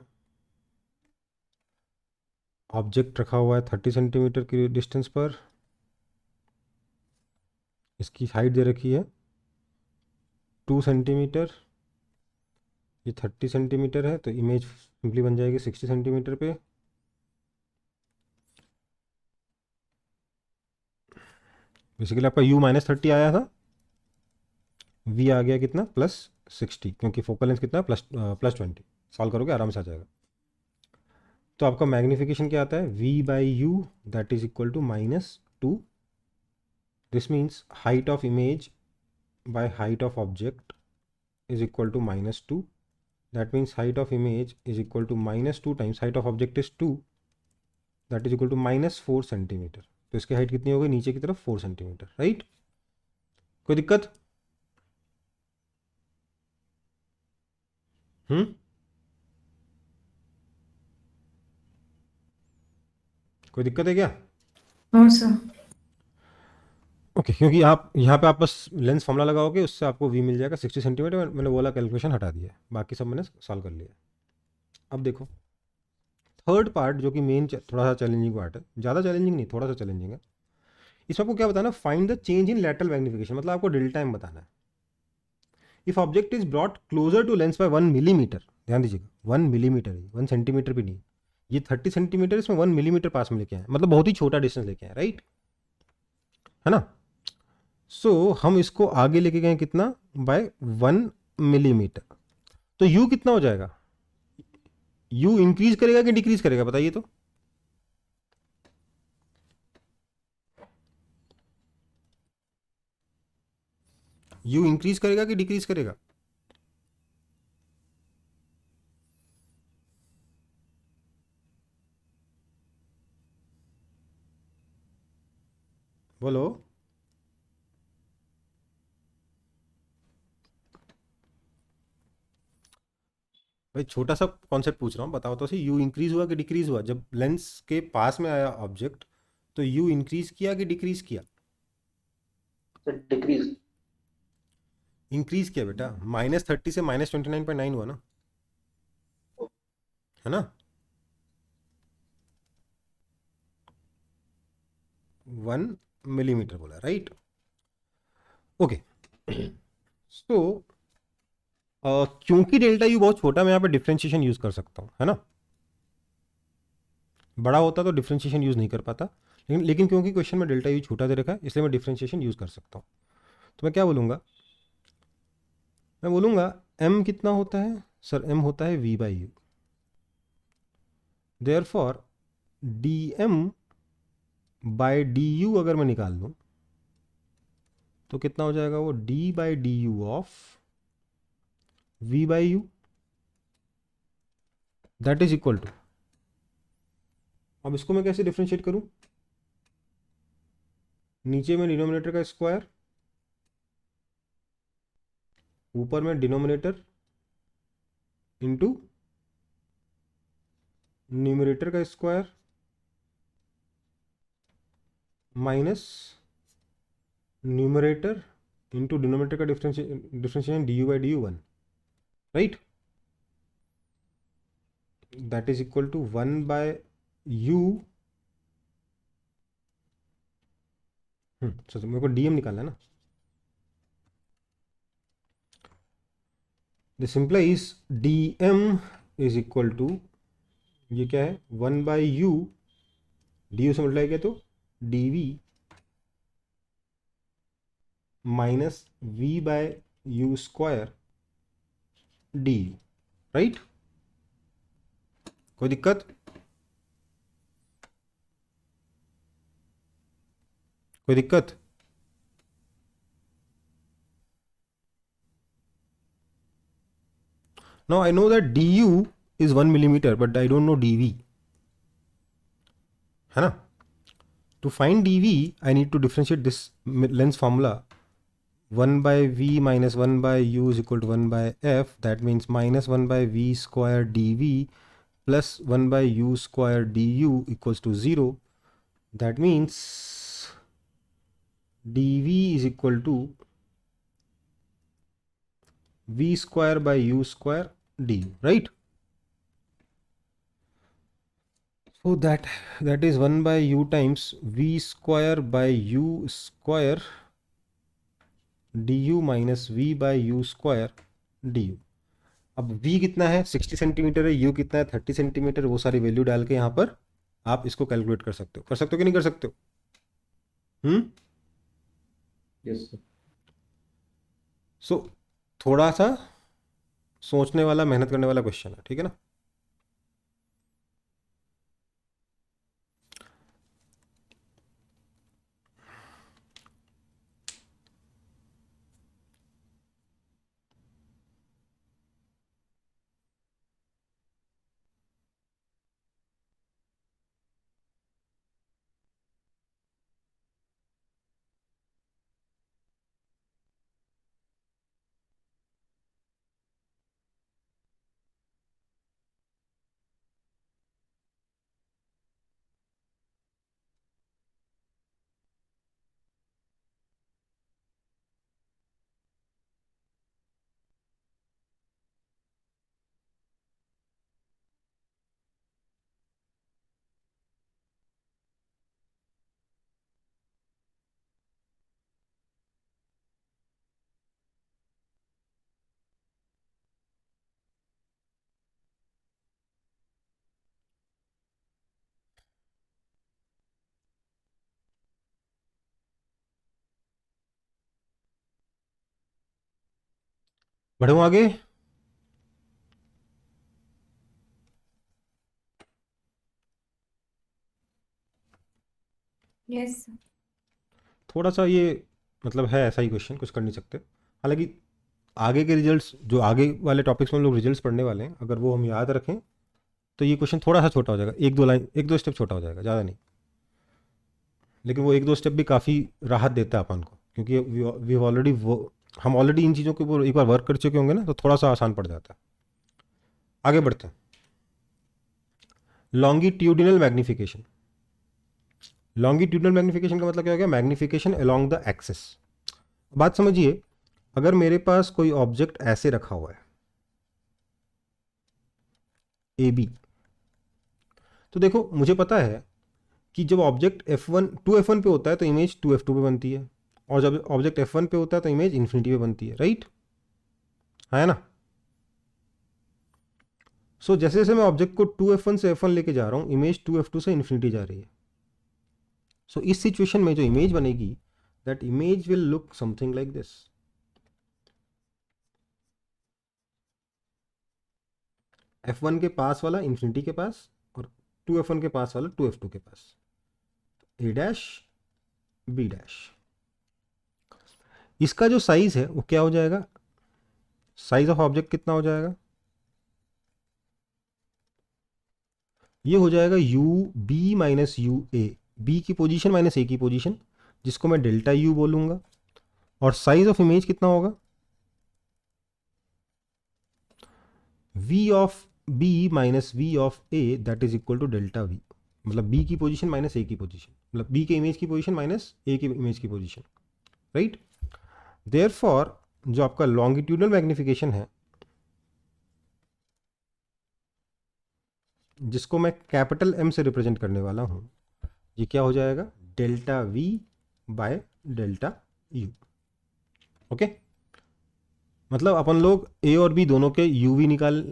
ऑब्जेक्ट रखा हुआ है 30 सेंटीमीटर की डिस्टेंस पर, इसकी हाइट दे रखी है 2 सेंटीमीटर, ये 30 सेंटीमीटर है तो इमेज सिंपली बन जाएगी 60 सेंटीमीटर पे। बेसिकली आपका u -30 आया था, v आ गया कितना +60, क्योंकि फोकल लेंथ कितना है +20। सॉल्व करोगे आराम से आ जाएगा। तो आपका मैग्नीफिकेशन क्या आता है, v/u that is equal to -2। This means height of image by height of object is equal to -2. That means height of image is equal to -2 times height of object is 2, that is equal to -4 centimetre. तो इसकी height कितनी हो गई नीचे की तरफ 4 centimetre, right? कोई दिक्कत? कोई दिक्कत है क्या? No sir. ओके, क्योंकि आप यहाँ पे आप बस लेंस फॉर्मूला लगाओगे, उससे आपको v मिल जाएगा 60 सेंटीमीटर। मैंने बोला कैलकुलेशन हटा दिया है, बाकी सब मैंने सॉल्व कर लिया। अब देखो थर्ड पार्ट जो कि मेन थोड़ा सा चैलेंजिंग पार्ट है, ज़्यादा चैलेंजिंग नहीं, थोड़ा सा चैलेंजिंग है। इसमें आपको क्या बताना, find the change in lateral magnification, मतलब आपको डिल टाइम बताना है। If object is brought closer to lens by 1 millimetre, ध्यान दीजिएगा 1 मिलीमीटर, 1 सेंटीमीटर भी नहीं, ये 30 सेंटीमीटर, इसमें 1 मिलीमीटर पास में लेके आए, मतलब बहुत ही छोटा डिस्टेंस लेके आए, राइट? है ना? सो हम इसको आगे लेके गए कितना, बाय 1 मिलीमीटर। तो यू कितना हो जाएगा, यू इंक्रीज करेगा कि डिक्रीज करेगा, बताइए तो। यू इंक्रीज करेगा कि डिक्रीज करेगा? बोलो। भाई छोटा सा कॉन्सेप्ट पूछ रहा हूँ, बताओ तो सही, यू इंक्रीज हुआ कि डिक्रीज हुआ? जब लेंस के पास में आया ऑब्जेक्ट तो यू इंक्रीज किया कि डिक्रीज किया? Sir decrease. इंक्रीज किया बेटा, -30 से -29.9 हुआ ना, है ना? 1 मिलीमीटर बोला, राइट? ओके। सो क्योंकि डेल्टा यू बहुत छोटा, मैं यहाँ पे डिफ्रेंशिएशन यूज कर सकता हूँ, है ना? बड़ा होता तो डिफ्रेंशिएशन यूज नहीं कर पाता, लेकिन क्योंकि क्वेश्चन में डेल्टा यू छोटा दे रखा है, इसलिए मैं डिफ्रेंशिएशन यूज कर सकता हूँ। तो मैं क्या बोलूँगा, मैं बोलूँगा m कितना होता है सर, m होता है v/u, देयरफॉर dm/du अगर मैं निकाल दूँ तो कितना हो जाएगा वो, d/du of v by you that is equal to, अब इसको मैं कैसे डिफ्रेंशिएट करूं, नीचे में डिनोमिनेटर का स्क्वायर, ऊपर में डिनोमिनेटर इंटू न्यूमरेटर का square minus numerator into denominator का differentiation D U by D U 1, right, that is equal to 1 by U, मेरे को डीएम निकालना है ना, this simplifies DM is equal to, ये क्या है 1 बाय यू, डी यू से मल्टीप्लाई किया तो D we minus V by you square D U, right, कोई दिक्कत, कोई दिक्कत, now I know that du is 1 millimeter but I don't know dv, है ना, to find dv I need to differentiate this length formula, 1 by v minus 1 by u is equal to 1 by f, that means minus 1 by v square dv plus 1 by u square du equals to 0, that means dv is equal to v square by u square du, right, so that is 1 by u times v square by u square du minus v by u square du, अब v कितना है 60 centimetre है, u कितना है 30 centimetre, वो सारी value डाल के यहाँ पर आप इसको कैलकुलेट कर सकते हो कि नहीं कर सकते हो, यस सर। सो थोड़ा सा सोचने वाला, मेहनत करने वाला क्वेश्चन है, ठीक है ना, बढ़ो आगे, यस थोड़ा सा ये मतलब है ऐसा ही क्वेश्चन, कुछ कर नहीं सकते, हालांकि आगे के रिजल्ट्स, जो आगे वाले टॉपिक्स में हम लोग रिजल्ट्स पढ़ने वाले हैं, अगर वो हम याद रखें तो ये क्वेश्चन थोड़ा सा छोटा हो जाएगा, एक दो स्टेप छोटा हो जाएगा, ज़्यादा नहीं, लेकिन वो एक दो स्टेप भी काफ़ी राहत देता है अपन को, क्योंकि वी ऑलरेडी हम ऑलरेडी इन चीज़ों के ऊपर एक बार वर्क कर चुके होंगे ना, तो थोड़ा सा आसान पड़ जाता है। आगे बढ़ते हैं, लॉन्गिट्यूडिनल मैग्निफिकेशन, लॉन्गिट्यूडिनल मैग्निफिकेशन का मतलब क्या हो गया, मैग्निफिकेशन अलोंग द एक्सिस। बात समझिए, अगर मेरे पास कोई ऑब्जेक्ट ऐसे रखा हुआ है ए बी, तो देखो मुझे पता है कि जब ऑब्जेक्ट F1 2F1 पे होता है तो इमेज 2F2 पे बनती है, और जब ऑब्जेक्ट F1 पे होता है तो इमेज इन्फिनिटी पे बनती है, राइट, है ना, सो जैसे जैसे मैं ऑब्जेक्ट को 2F1 से F1 लेके जा रहा हूँ, इमेज 2F2 से इन्फिनिटी जा रही है, सो इस सिचुएशन में जो इमेज बनेगी, that image will look something like this, F1 के पास वाला इन्फिनिटी के पास और 2F1 के पास वाला 2F2 के पास, ए डैश बी डैश, इसका जो साइज है वो क्या हो जाएगा, साइज ऑफ ऑब्जेक्ट कितना हो जाएगा? ये हो जाएगा u b minus u a, b की पोजीशन माइनस ए की पोजीशन, जिसको मैं डेल्टा यू बोलूँगा। और साइज ऑफ इमेज कितना होगा? V of b minus v of a that is equal to delta v, मतलब बी की पोजीशन माइनस ए की पोजीशन, मतलब बी के इमेज की पोजीशन माइनस ए की इमेज की पोजीशन, राइट। देयरफॉर जो आपका लॉन्गिट्यूडनल मैग्निफिकेशन है, जिसको मैं कैपिटल एम से रिप्रेजेंट करने वाला हूँ, ये क्या हो जाएगा? Delta v by delta you. Okay, मतलब अपन लोग ए और बी दोनों के यू वी निकाल,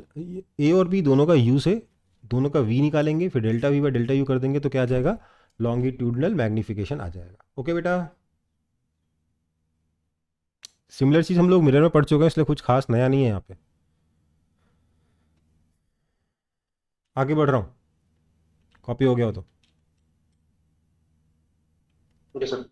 ए और बी दोनों का यू से दोनों का वी निकालेंगे, फिर delta v by delta you कर देंगे, तो क्या आ जाएगा? लॉन्गिट्यूडनल मैग्निफिकेशन आ जाएगा। ओके बेटा, सिमिलर चीज़ हम लोग मिरर में पढ़ चुके हैं, इसलिए कुछ खास नया नहीं है यहाँ पे। आगे बढ़ रहा हूँ, कॉपी हो गया हो तो। Okay, sir.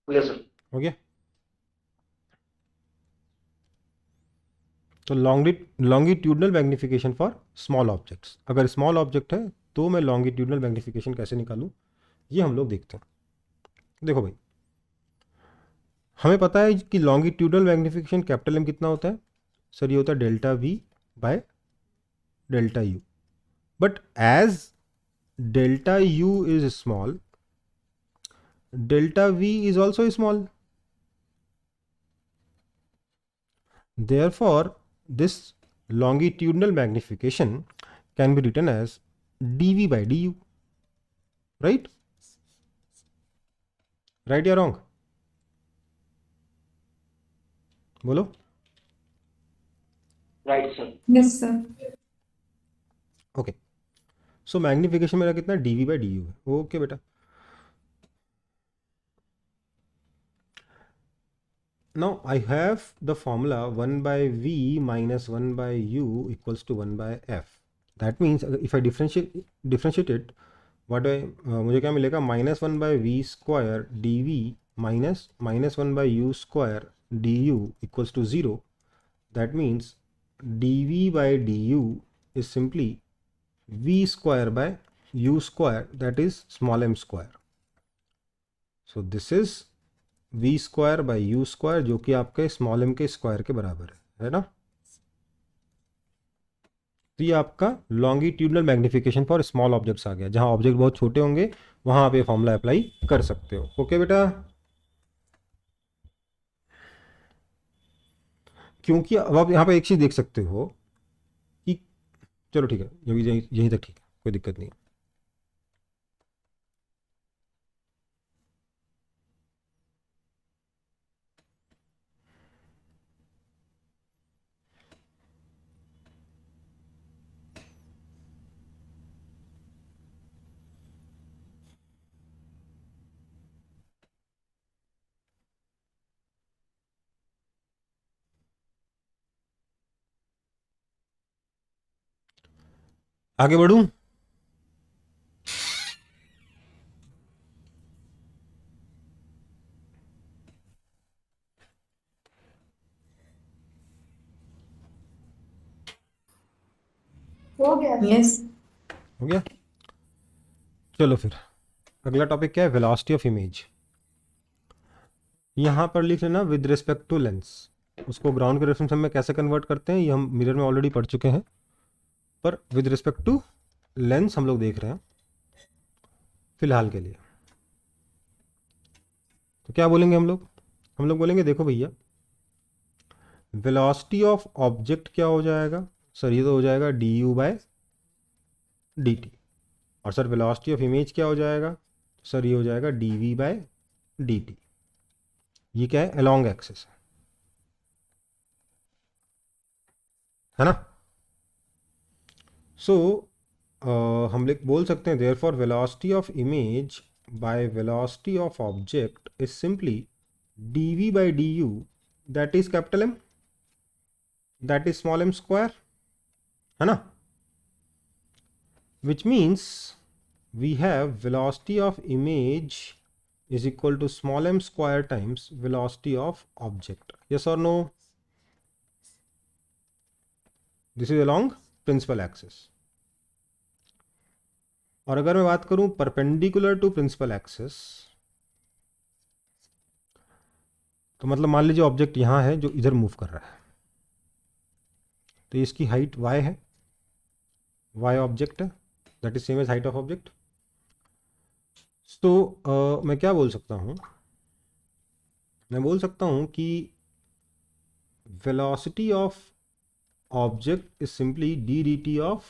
Yes, sir. हो गया? तो longitudinal magnification for small objects, अगर स्मॉल ऑब्जेक्ट है तो मैं लॉन्गिट्यूडनल मैग्निफिकेशन कैसे निकालूं, ये हम लोग देखते हैं। देखो भाई, हमें पता है कि लॉन्गिट्यूडनल मैग्निफिकेशन कैपिटल एम कितना होता है? सर ये होता है delta v by delta u, but as delta u is small, delta v is also small, therefore this longitudinal magnification can be written as dv by du, right? Right or wrong? बोलो। Right, sir. Yes, sir. Okay, so magnification मेरा कितना? dv by du है। Okay बेटा, now I have the formula 1 by v minus 1 by u equals to 1 by f. That means if I differentiate it, what do I मुझे क्या मिलेगा? Minus one by v square d we minus minus one by u square D u equals to zero. That means d v by D u is simply v square by you square, that is small m square. So this is v square by u square, जो कि आपके small M के square के बराबर है ना? तो ये आपका longitudinal magnification for small objects आ गया। जहां ऑब्जेक्ट बहुत छोटे होंगे वहां आप ये फॉर्मूला अप्लाई कर सकते हो। ओके बेटा, क्योंकि अब आप यहाँ पे एक चीज़ देख सकते हो कि, चलो ठीक है, यहीं तक ठीक है, कोई दिक्कत नहीं है। आगे बढ़ूं? हो गया Yes. हो गया? चलो फिर अगला टॉपिक क्या है? Velocity of image. यहाँ पर लिख लेना विद रिस्पेक्ट टू लेंस। उसको ग्राउंड के रेफरेंस में कैसे कन्वर्ट करते हैं ये हम मिरर में ऑलरेडी पढ़ चुके हैं, पर विद रिस्पेक्ट टू लेंस हम लोग देख रहे हैं फिलहाल के लिए। तो क्या बोलेंगे हम लोग बोलेंगे देखो भैया, वेलोसिटी ऑफ ऑब्जेक्ट क्या हो जाएगा सर, ये तो हो जाएगा du/dt। और सर वेलोसिटी ऑफ इमेज क्या हो जाएगा सर, ये हो जाएगा dv/dt। ये क्या है, अलोंग एक्सिस है ना। सो हम लोग बोल सकते हैं therefore velocity of image by velocity of object is simply dv/du, that is capital M, that is small m square, है ना। Which means we have velocity of image is equal to small m square times velocity of object. Yes or no? This is along principal axis. और अगर मैं बात करूं perpendicular to principal axis, तो मतलब मान लीजिए ऑब्जेक्ट यहां है जो इधर मूव कर रहा है, तो इसकी हाइट y है, y ऑब्जेक्ट है, that is same as height of object. तो मैं क्या बोल सकता हूं, मैं बोल सकता हूं कि velocity of object is simply d dt of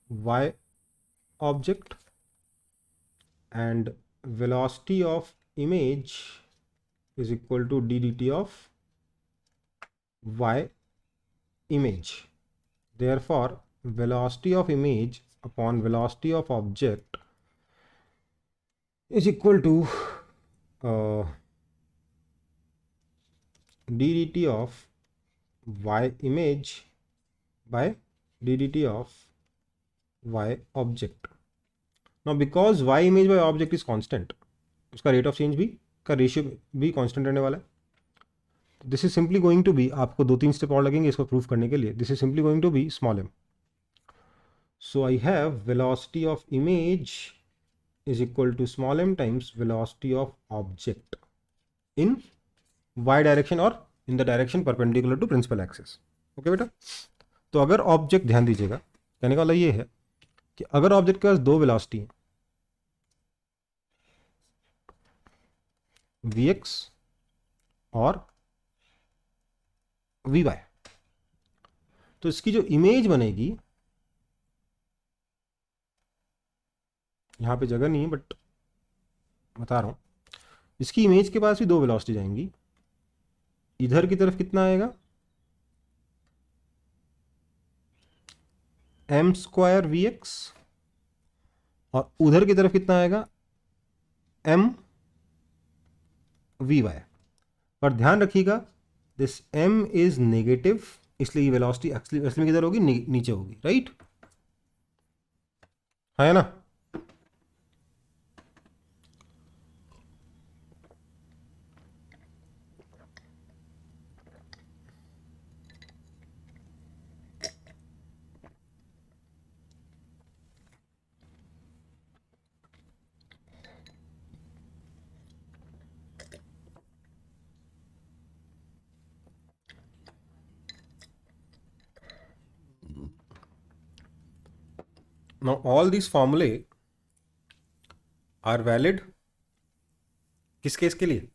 y object, and velocity of image is equal to d dt of y image. Therefore velocity of image upon velocity of object is equal to d dt of y image by d dt of y object. Now because y image by object is constant, उसका rate of change भी का ratio भी constant रहने वाला है। This is simply going to be, आपको 2-3 step और लगेंगे इसको प्रूव करने के लिए। This is simply going to be small m। So I have velocity of image is equal to small m times velocity of object in y direction और in the direction perpendicular to principal axis. Okay बेटा, तो अगर object, ध्यान दीजिएगा, कहने का मतलब ये है कि अगर ऑब्जेक्ट के पास दो वेलोसिटी है, vx और vy, तो इसकी जो इमेज बनेगी, यहां पे जगह नहीं है बट बता रहा हूं, इसकी इमेज के पास भी दो वेलोसिटी जाएंगी। इधर की तरफ कितना आएगा, m स्क्वायर vx, और उधर की तरफ कितना आएगा, m vy। पर ध्यान रखिएगा दिस m इज नेगेटिव, इसलिए वेलोसिटी असली में किधर होगी, नीचे होगी, राइट, है ना। Now all these formulae are valid किस केस के लिए,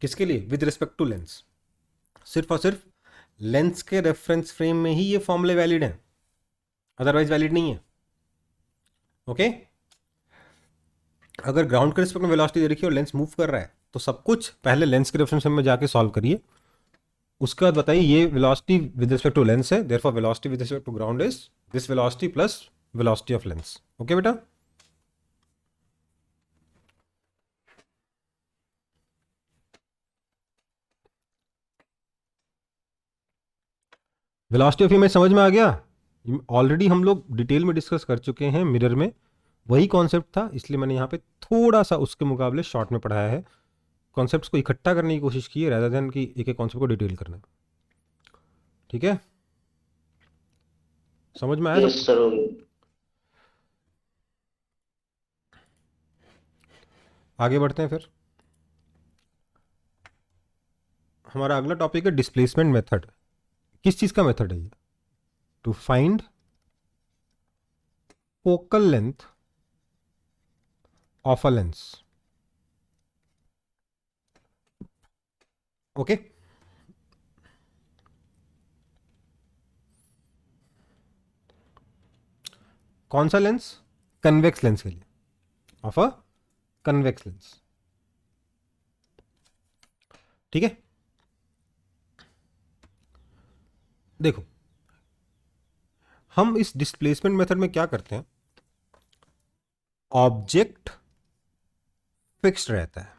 किसके लिए, विद रिस्पेक्ट टू लेंस। सिर्फ और सिर्फ लेंस के रेफरेंस फ्रेम में ही ये फॉर्मूले वैलिड हैं, अदरवाइज वैलिड नहीं है। ओके, अगर ग्राउंड के रिस्पेक्ट में वेलोसिटी दे रखी है और लेंस मूव कर रहा है, तो सब कुछ पहले लेंस के रेफरेंस फ्रेम में जाके सॉल्व करिए, उसके बाद बताइए ये velocity with respect to lens है, therefore velocity with respect to ground is this velocity plus velocity of lens. Okay बेटा, वेलोसिटी ऑफ इमेज समझ में आ गया। ऑलरेडी हम लोग डिटेल में डिस्कस कर चुके हैं मिरर में, वही कॉन्सेप्ट था, इसलिए मैंने यहाँ पे थोड़ा सा उसके मुकाबले शॉर्ट में पढ़ाया है। कॉन्सेप्ट्स को इकट्ठा करने की कोशिश की है rather than कि एक एक कॉन्सेप्ट को डिटेल करना। ठीक है, समझ में आया यस सर, हो गया। आगे बढ़ते हैं फिर। हमारा अगला टॉपिक है डिस्प्लेसमेंट मेथड। किस चीज़ का मेथड है ये, to find focal length of a lens. Okay, कौन सा लेंस? कन्वेक्स लेंस के लिए, ऑफ अ कन्वेक्स लेंस। ठीक है, देखो हम इस डिस्प्लेसमेंट मेथड में क्या करते हैं, ऑब्जेक्ट फिक्स्ड रहता है,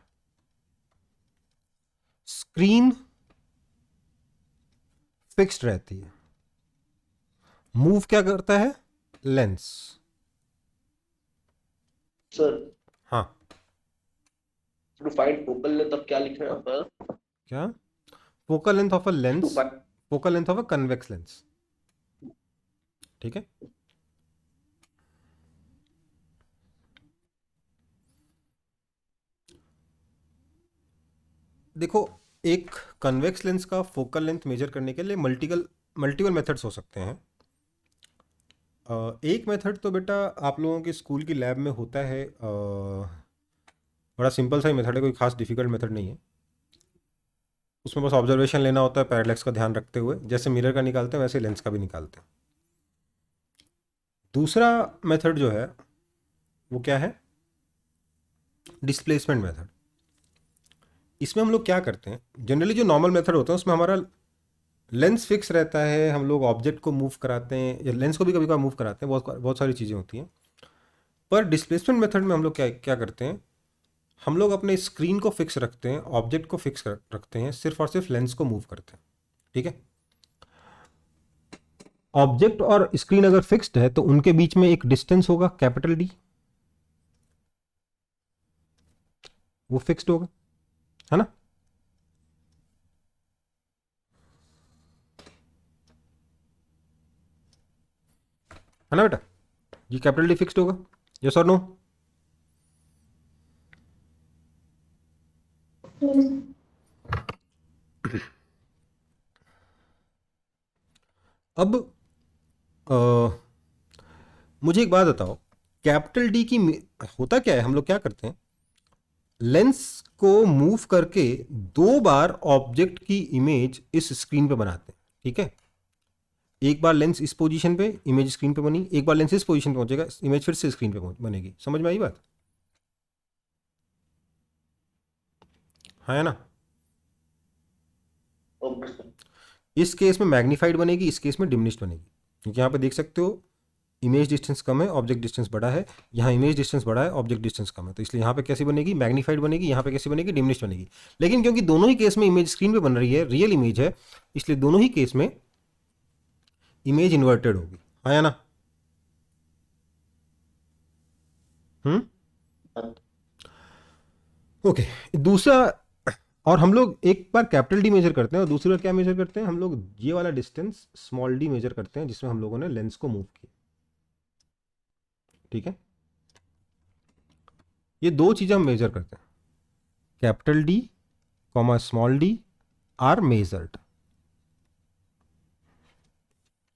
स्क्रीन फिक्स्ड रहती है, मूव क्या करता है? लेंस। सर हाँ, टू फाइंड फोकल लेंथ अब क्या लिखना है यहाँ पर? क्या? Focal length of a to lens, find focal length of a convex lens. ठीक है, देखो एक कन्वेक्स लेंस का फोकल लेंथ मेजर करने के लिए मल्टीपल मल्टीपल मेथड्स हो सकते हैं। एक मेथड तो बेटा आप लोगों के स्कूल की लैब में होता है, बड़ा सिंपल सा ही मेथड है, कोई खास डिफिकल्ट मेथड नहीं है। उसमें बस ऑब्जर्वेशन लेना होता है पैरेलैक्स का ध्यान रखते हुए, जैसे मिरर का निकालते हैं वैसे लेंस का भी निकालते हैं। दूसरा मेथड जो है वो क्या है? Displacement method. इसमें हम लोग क्या करते हैं, जनरली जो नॉर्मल मेथड होता है उसमें हमारा लेंस फिक्स रहता है, हम लोग ऑब्जेक्ट को मूव कराते हैं या लेंस को भी कभी कभी मूव कराते हैं, बहुत बहुत सारी चीज़ें होती हैं। पर डिस्प्लेसमेंट मेथड में हम लोग क्या क्या करते हैं, हम लोग अपने स्क्रीन को फिक्स रखते हैं, ऑब्जेक्ट को फिक्स रखते हैं, सिर्फ और सिर्फ लेंस को मूव करते हैं। ठीक है, ऑब्जेक्ट और स्क्रीन अगर फिक्स्ड है तो उनके बीच में एक डिस्टेंस होगा कैपिटल डी, वो फिक्स्ड होगा, है ना? है ना बेटा, ये कैपिटल डी फिक्स्ड होगा, यस और नो? अब मुझे एक बात बताओ, कैपिटल डी की होता क्या है, हम लोग क्या करते हैं, लेंस को मूव करके दो बार ऑब्जेक्ट की इमेज इस स्क्रीन पे बनाते हैं। ठीक है, एक बार लेंस इस पोजीशन पे, इमेज स्क्रीन पे बनी, एक बार लेंस इस पोजीशन पे पहुंचेगा, इमेज फिर से स्क्रीन पे बनेगी। समझ में आई बात? हाँ है ना? Okay sir. इस केस में मैग्नीफाइड बनेगी, इस केस में डिमिनिश्ड बनेगी, क्योंकि यहाँ पे देख सकते हो इमेज डिस्टेंस कम है, ऑब्जेक्ट डिस्टेंस बड़ा है, यहाँ इमेज डिस्टेंस बड़ा है, ऑब्जेक्ट डिस्टेंस कम है, तो इसलिए यहाँ पे कैसी बनेगी? मैग्नीफाइड बनेगी, यहाँ पे कैसी बनेगी? डिमिनिश्ड बनेगी। लेकिन क्योंकि दोनों ही केस में इमेज स्क्रीन पे बन रही है, रियल इमेज है, इसलिए दोनों ही केस में इमेज इन्वर्टेड होगी। हाँ या ना? हाँ, ओके, दूसरा, और हम लोग एक बार कैपिटल डी मेजर करते हैं और दूसरी बार क्या मेजर करते हैं, हम लोग ये वाला डिस्टेंस स्मॉल डी मेजर करते हैं जिसमें हम लोगों ने लेंस को मूव किया। ठीक है, ये दो चीजें हम मेजर करते हैं, capital D comma small D R measured.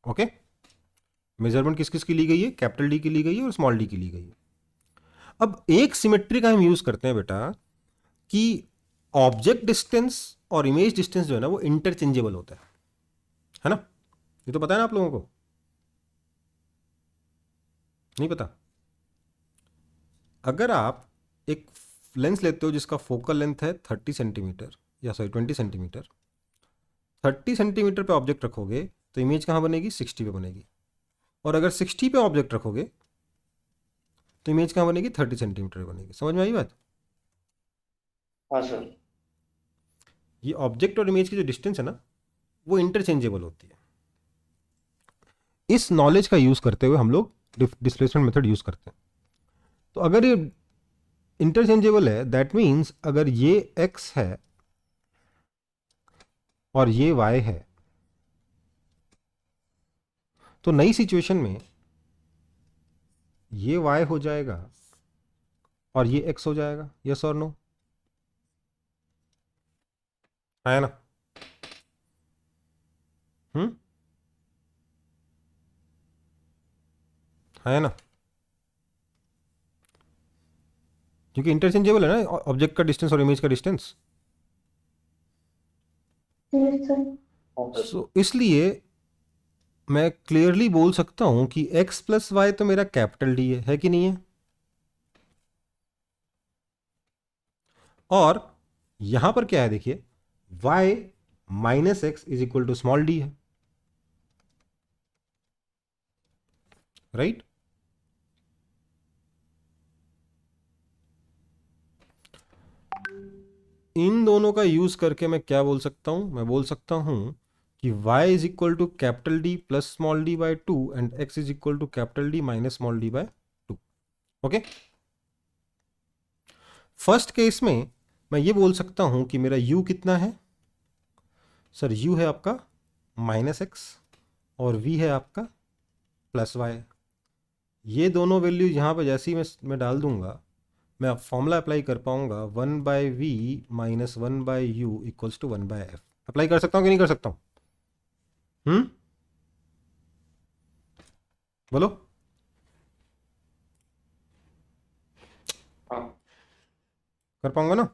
Okay, measurement किस किस की ली गई है? कैपिटल डी की ली गई है और स्मॉल डी की ली गई है। अब एक सिमेट्री का हम यूज करते हैं बेटा कि ऑब्जेक्ट डिस्टेंस और इमेज डिस्टेंस जो है ना वो इंटरचेंजेबल होता है ना? ये तो पता है ना आप लोगों को? नहीं पता? अगर आप एक लेंस लेते हो जिसका फोकल लेंथ है 30 सेंटीमीटर, या सॉरी 20 सेंटीमीटर, 30 सेंटीमीटर पे ऑब्जेक्ट रखोगे तो इमेज कहाँ बनेगी? 60 पे बनेगी। और अगर 60 पे ऑब्जेक्ट रखोगे तो इमेज कहाँ बनेगी? 30 सेंटीमीटर पे बनेगी। समझ में आई बात? हाँ सर। ये ऑब्जेक्ट और इमेज की जो डिस्टेंस है ना वो इंटरचेंजेबल होती है। इस नॉलेज का यूज करते हुए हम लोग डिस्प्लेसमेंट मेथड यूज करते हैं। तो अगर ये इंटरचेंजेबल है, दैट मीन्स अगर ये x है और ये y है, तो नई सिचुएशन में ये y हो जाएगा और ये x हो जाएगा। यस और नो? है ना? है ना? क्योंकि इंटरचेंजेबल है ना ऑब्जेक्ट का डिस्टेंस और इमेज का डिस्टेंस। yes sir. Okay. सो इसलिए मैं क्लियरली बोल सकता हूं कि x प्लस वाई तो मेरा कैपिटल डी है कि नहीं है? और यहां पर क्या है देखिए, y minus x is equal to small d है, राइट? इन दोनों का यूज करके मैं क्या बोल सकता हूं? मैं बोल सकता हूं कि y is equal to capital d plus small d by 2 and x is equal to capital d minus small d by 2। Okay, first case में मैं ये बोल सकता हूं कि मेरा u कितना है सर? u है आपका माइनस एक्स और v है आपका प्लस वाई। ये दोनों वैल्यू यहाँ पे जैसे ही मैं डाल दूंगा, मैं फॉर्मूला अप्लाई कर पाऊंगा 1/v minus 1/u equals to 1/f। Apply कर सकता हूँ कि नहीं कर सकता हूँ? बोलो। हाँ कर पाऊंगा ना?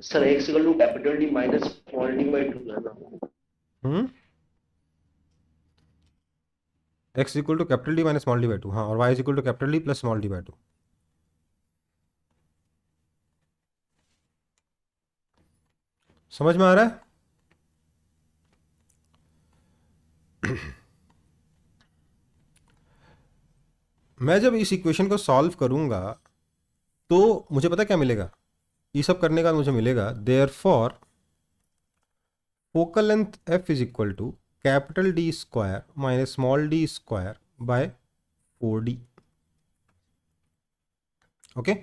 Sir, x equal to capital d minus small d by 2 है ना? x equal to capital d minus small d by 2, हाँ, और y is equal to capital d plus small d by 2। समझ में आ रहा है? मैं जब इस इक्वेशन को सॉल्व करूंगा तो मुझे पता क्या मिलेगा? ये सब करने का मुझे मिलेगा therefore focal length f is equal to capital d square minus small d square by 4d। Okay,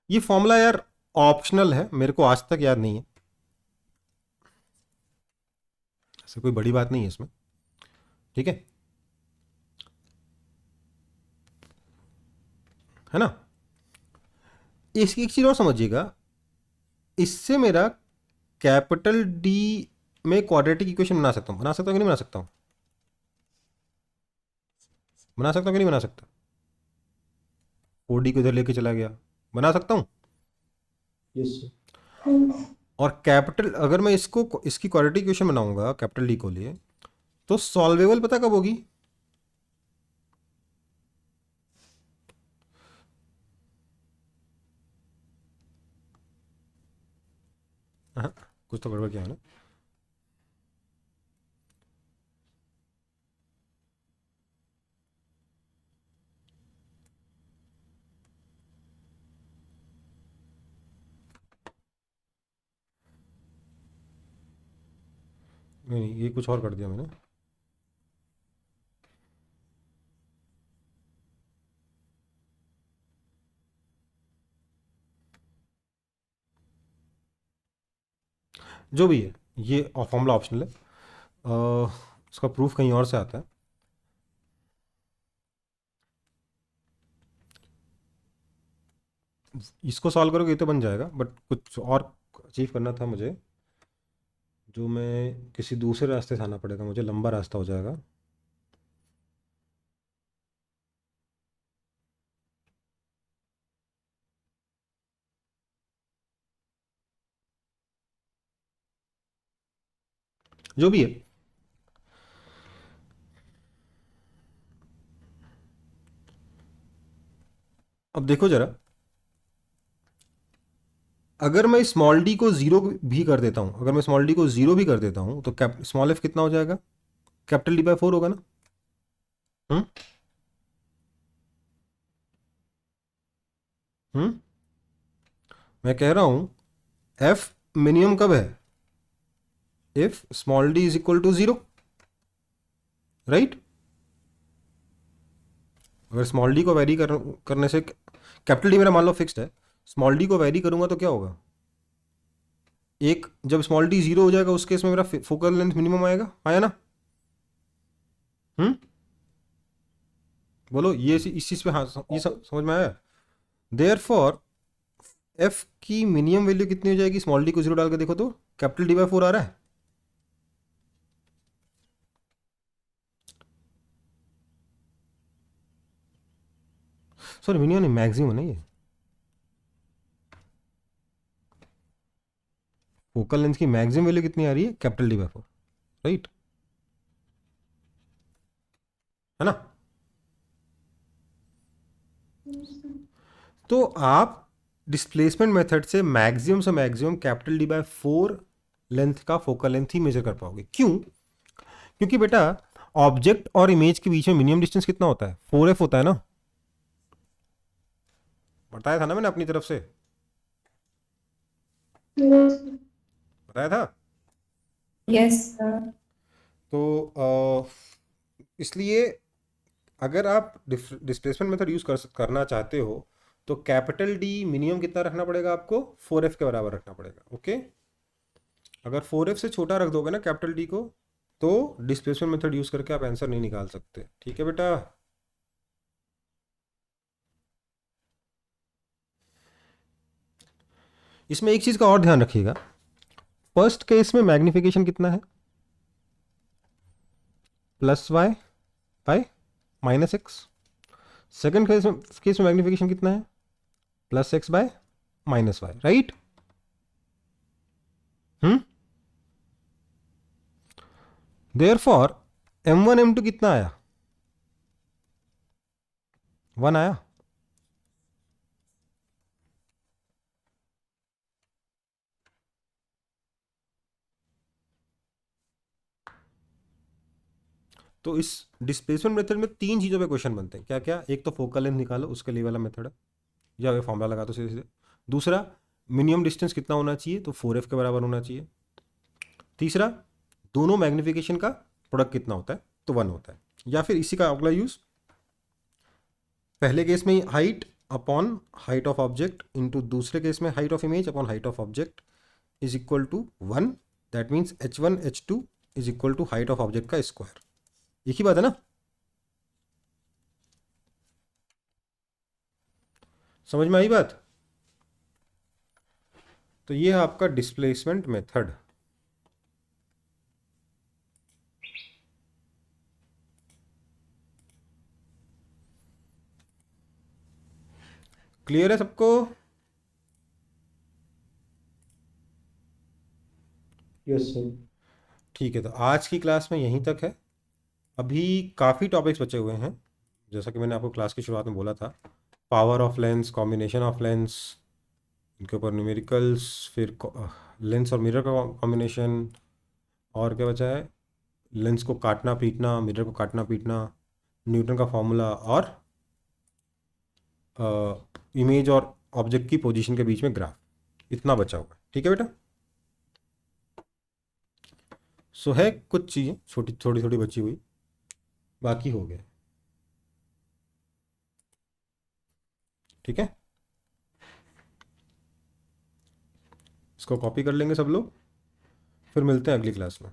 ये फॉर्मूला यार ऑप्शनल है, मेरे को आज तक याद नहीं है, ऐसे कोई बड़ी बात नहीं है इसमें, ठीक है ना? इसकी एक चीज और समझिएगा, इससे मेरा कैपिटल डी में क्वाड्रेटिक इक्वेशन बना सकता हूं कि नहीं बना सकता हूं? बना सकता हूं कि नहीं बना सकता? 4d को इधर लेके चला गया, बना सकता हूं? यस और कैपिटल अगर मैं इसकी क्वाड्रेटिक इक्वेशन बनाऊंगा कैपिटल डी को लिए, तो सॉल्वेबल पता कब होगी? हाँ, कुछ तो गड़बड़ किया है ना? नहीं, ये कुछ और कर दिया मैंने। जो भी है, ये फॉर्मूला ऑप्शनल है, उसका प्रूफ कहीं और से आता है। इसको सॉल्व करोगे ये तो बन जाएगा, बट कुछ और अचीव करना था मुझे, जो मैं किसी दूसरे रास्ते से आना पड़ेगा, मुझे लंबा रास्ता हो जाएगा। जो भी है, अब देखो जरा, अगर मैं स्मॉल डी को जीरो भी कर देता हूं, अगर मैं स्मॉल डी को जीरो भी कर देता हूं, तो स्मॉल एफ कितना हो जाएगा? कैपिटल डी बाय 4 होगा ना? हम्म हम्म मैं कह रहा हूं एफ मिनिमम कब है? If small d is equal to zero, right? अगर स्मॉल डी को वेरी करने से, कैपिटल डी मेरा मान लो फिक्स्ड है, स्मॉल डी को वेरी करूंगा तो क्या होगा? एक जब स्मॉल डी जीरो हो जाएगा उस केस में मेरा फोकल लेंथ मिनिमम आएगा, आया ना? बोलो, ये इस चीज पे, हाँ, ये समझ में आया? देयर फॉर एफ की मिनिमम वैल्यू कितनी हो जाएगी? स्मॉल डी को जीरो डाल के देखो तो कैपिटल डी बाय 4 आ रहा है। सॉरी मिनिमम नहीं, मैक्सिमम है ना ये। फोकल लेंथ की मैक्सिमम वैल्यू कितनी आ रही है? कैपिटल डी बाय 4, राइट, है ना? तो आप डिस्प्लेसमेंट मेथड से maximum capital d by 4 length का फोकल लेंथ ही मेजर कर पाओगे। क्यों? क्योंकि बेटा ऑब्जेक्ट और इमेज के बीच में मिनिमम डिस्टेंस कितना होता है? 4f होता है ना, बताया था ना मैंने अपनी तरफ से, बताया था। Yes sir. तो इसलिए अगर आप डिस्प्लेसमेंट मेथड यूज करना चाहते हो तो कैपिटल डी मिनिमम कितना रखना पड़ेगा आपको? 4f के बराबर रखना पड़ेगा। ओके, अगर 4f से छोटा रख दोगे ना कैपिटल डी को, तो डिस्प्लेसमेंट मेथड यूज करके आप आंसर नहीं निकाल सकते। ठीक है बेटा? इसमें एक चीज का और ध्यान रखिएगा, फर्स्ट केस में मैग्निफिकेशन कितना है? Plus y by minus x. Second case में मैग्निफिकेशन कितना है? Plus x by minus y, right? Therefore m1 m2 कितना आया? 1 आया। तो इस डिस्प्लेसमेंट मेथड में 3 चीज़ों पे क्वेश्चन बनते हैं। क्या क्या? एक तो फोकल लेंथ निकालो, उसके लिए वाला मेथड है, या वे फॉर्मूला लगा दो सीधे सीधे। दूसरा, मिनिमम डिस्टेंस कितना होना चाहिए? तो 4f के बराबर होना चाहिए। तीसरा, दोनों मैग्निफिकेशन का प्रोडक्ट कितना होता है? तो 1 होता है। या फिर इसी का अगला यूज, पहले केस में height upon height of object into दूसरे केस में height of image upon height of object is equal to 1। That means h1 h2 is equal to height of object का स्क्वायर। एक ही बात है ना? समझ में आई बात? तो ये है आपका डिस्प्लेसमेंट मेथड। क्लियर है सबको? Yes sir. ठीक है, तो आज की क्लास में यहीं तक है। अभी काफ़ी टॉपिक्स बचे हुए हैं, जैसा कि मैंने आपको क्लास की शुरुआत में बोला था, power of lens, combination of lens, इनके ऊपर न्यूमेरिकल्स, फिर लेंस और मिरर का कॉम्बिनेशन, और क्या बचा है? लेंस को काटना पीटना, मिरर को काटना पीटना, न्यूटन का फॉर्मूला, और इमेज और ऑब्जेक्ट की पोजीशन के बीच में ग्राफ। इतना बचा हुआ है। ठीक है बेटा? सो है कुछ चीज़ें छोटी थोड़ी थोड़ी बची हुई, बाकी हो गए। ठीक है, इसको कॉपी कर लेंगे सब लोग, फिर मिलते हैं अगली क्लास में।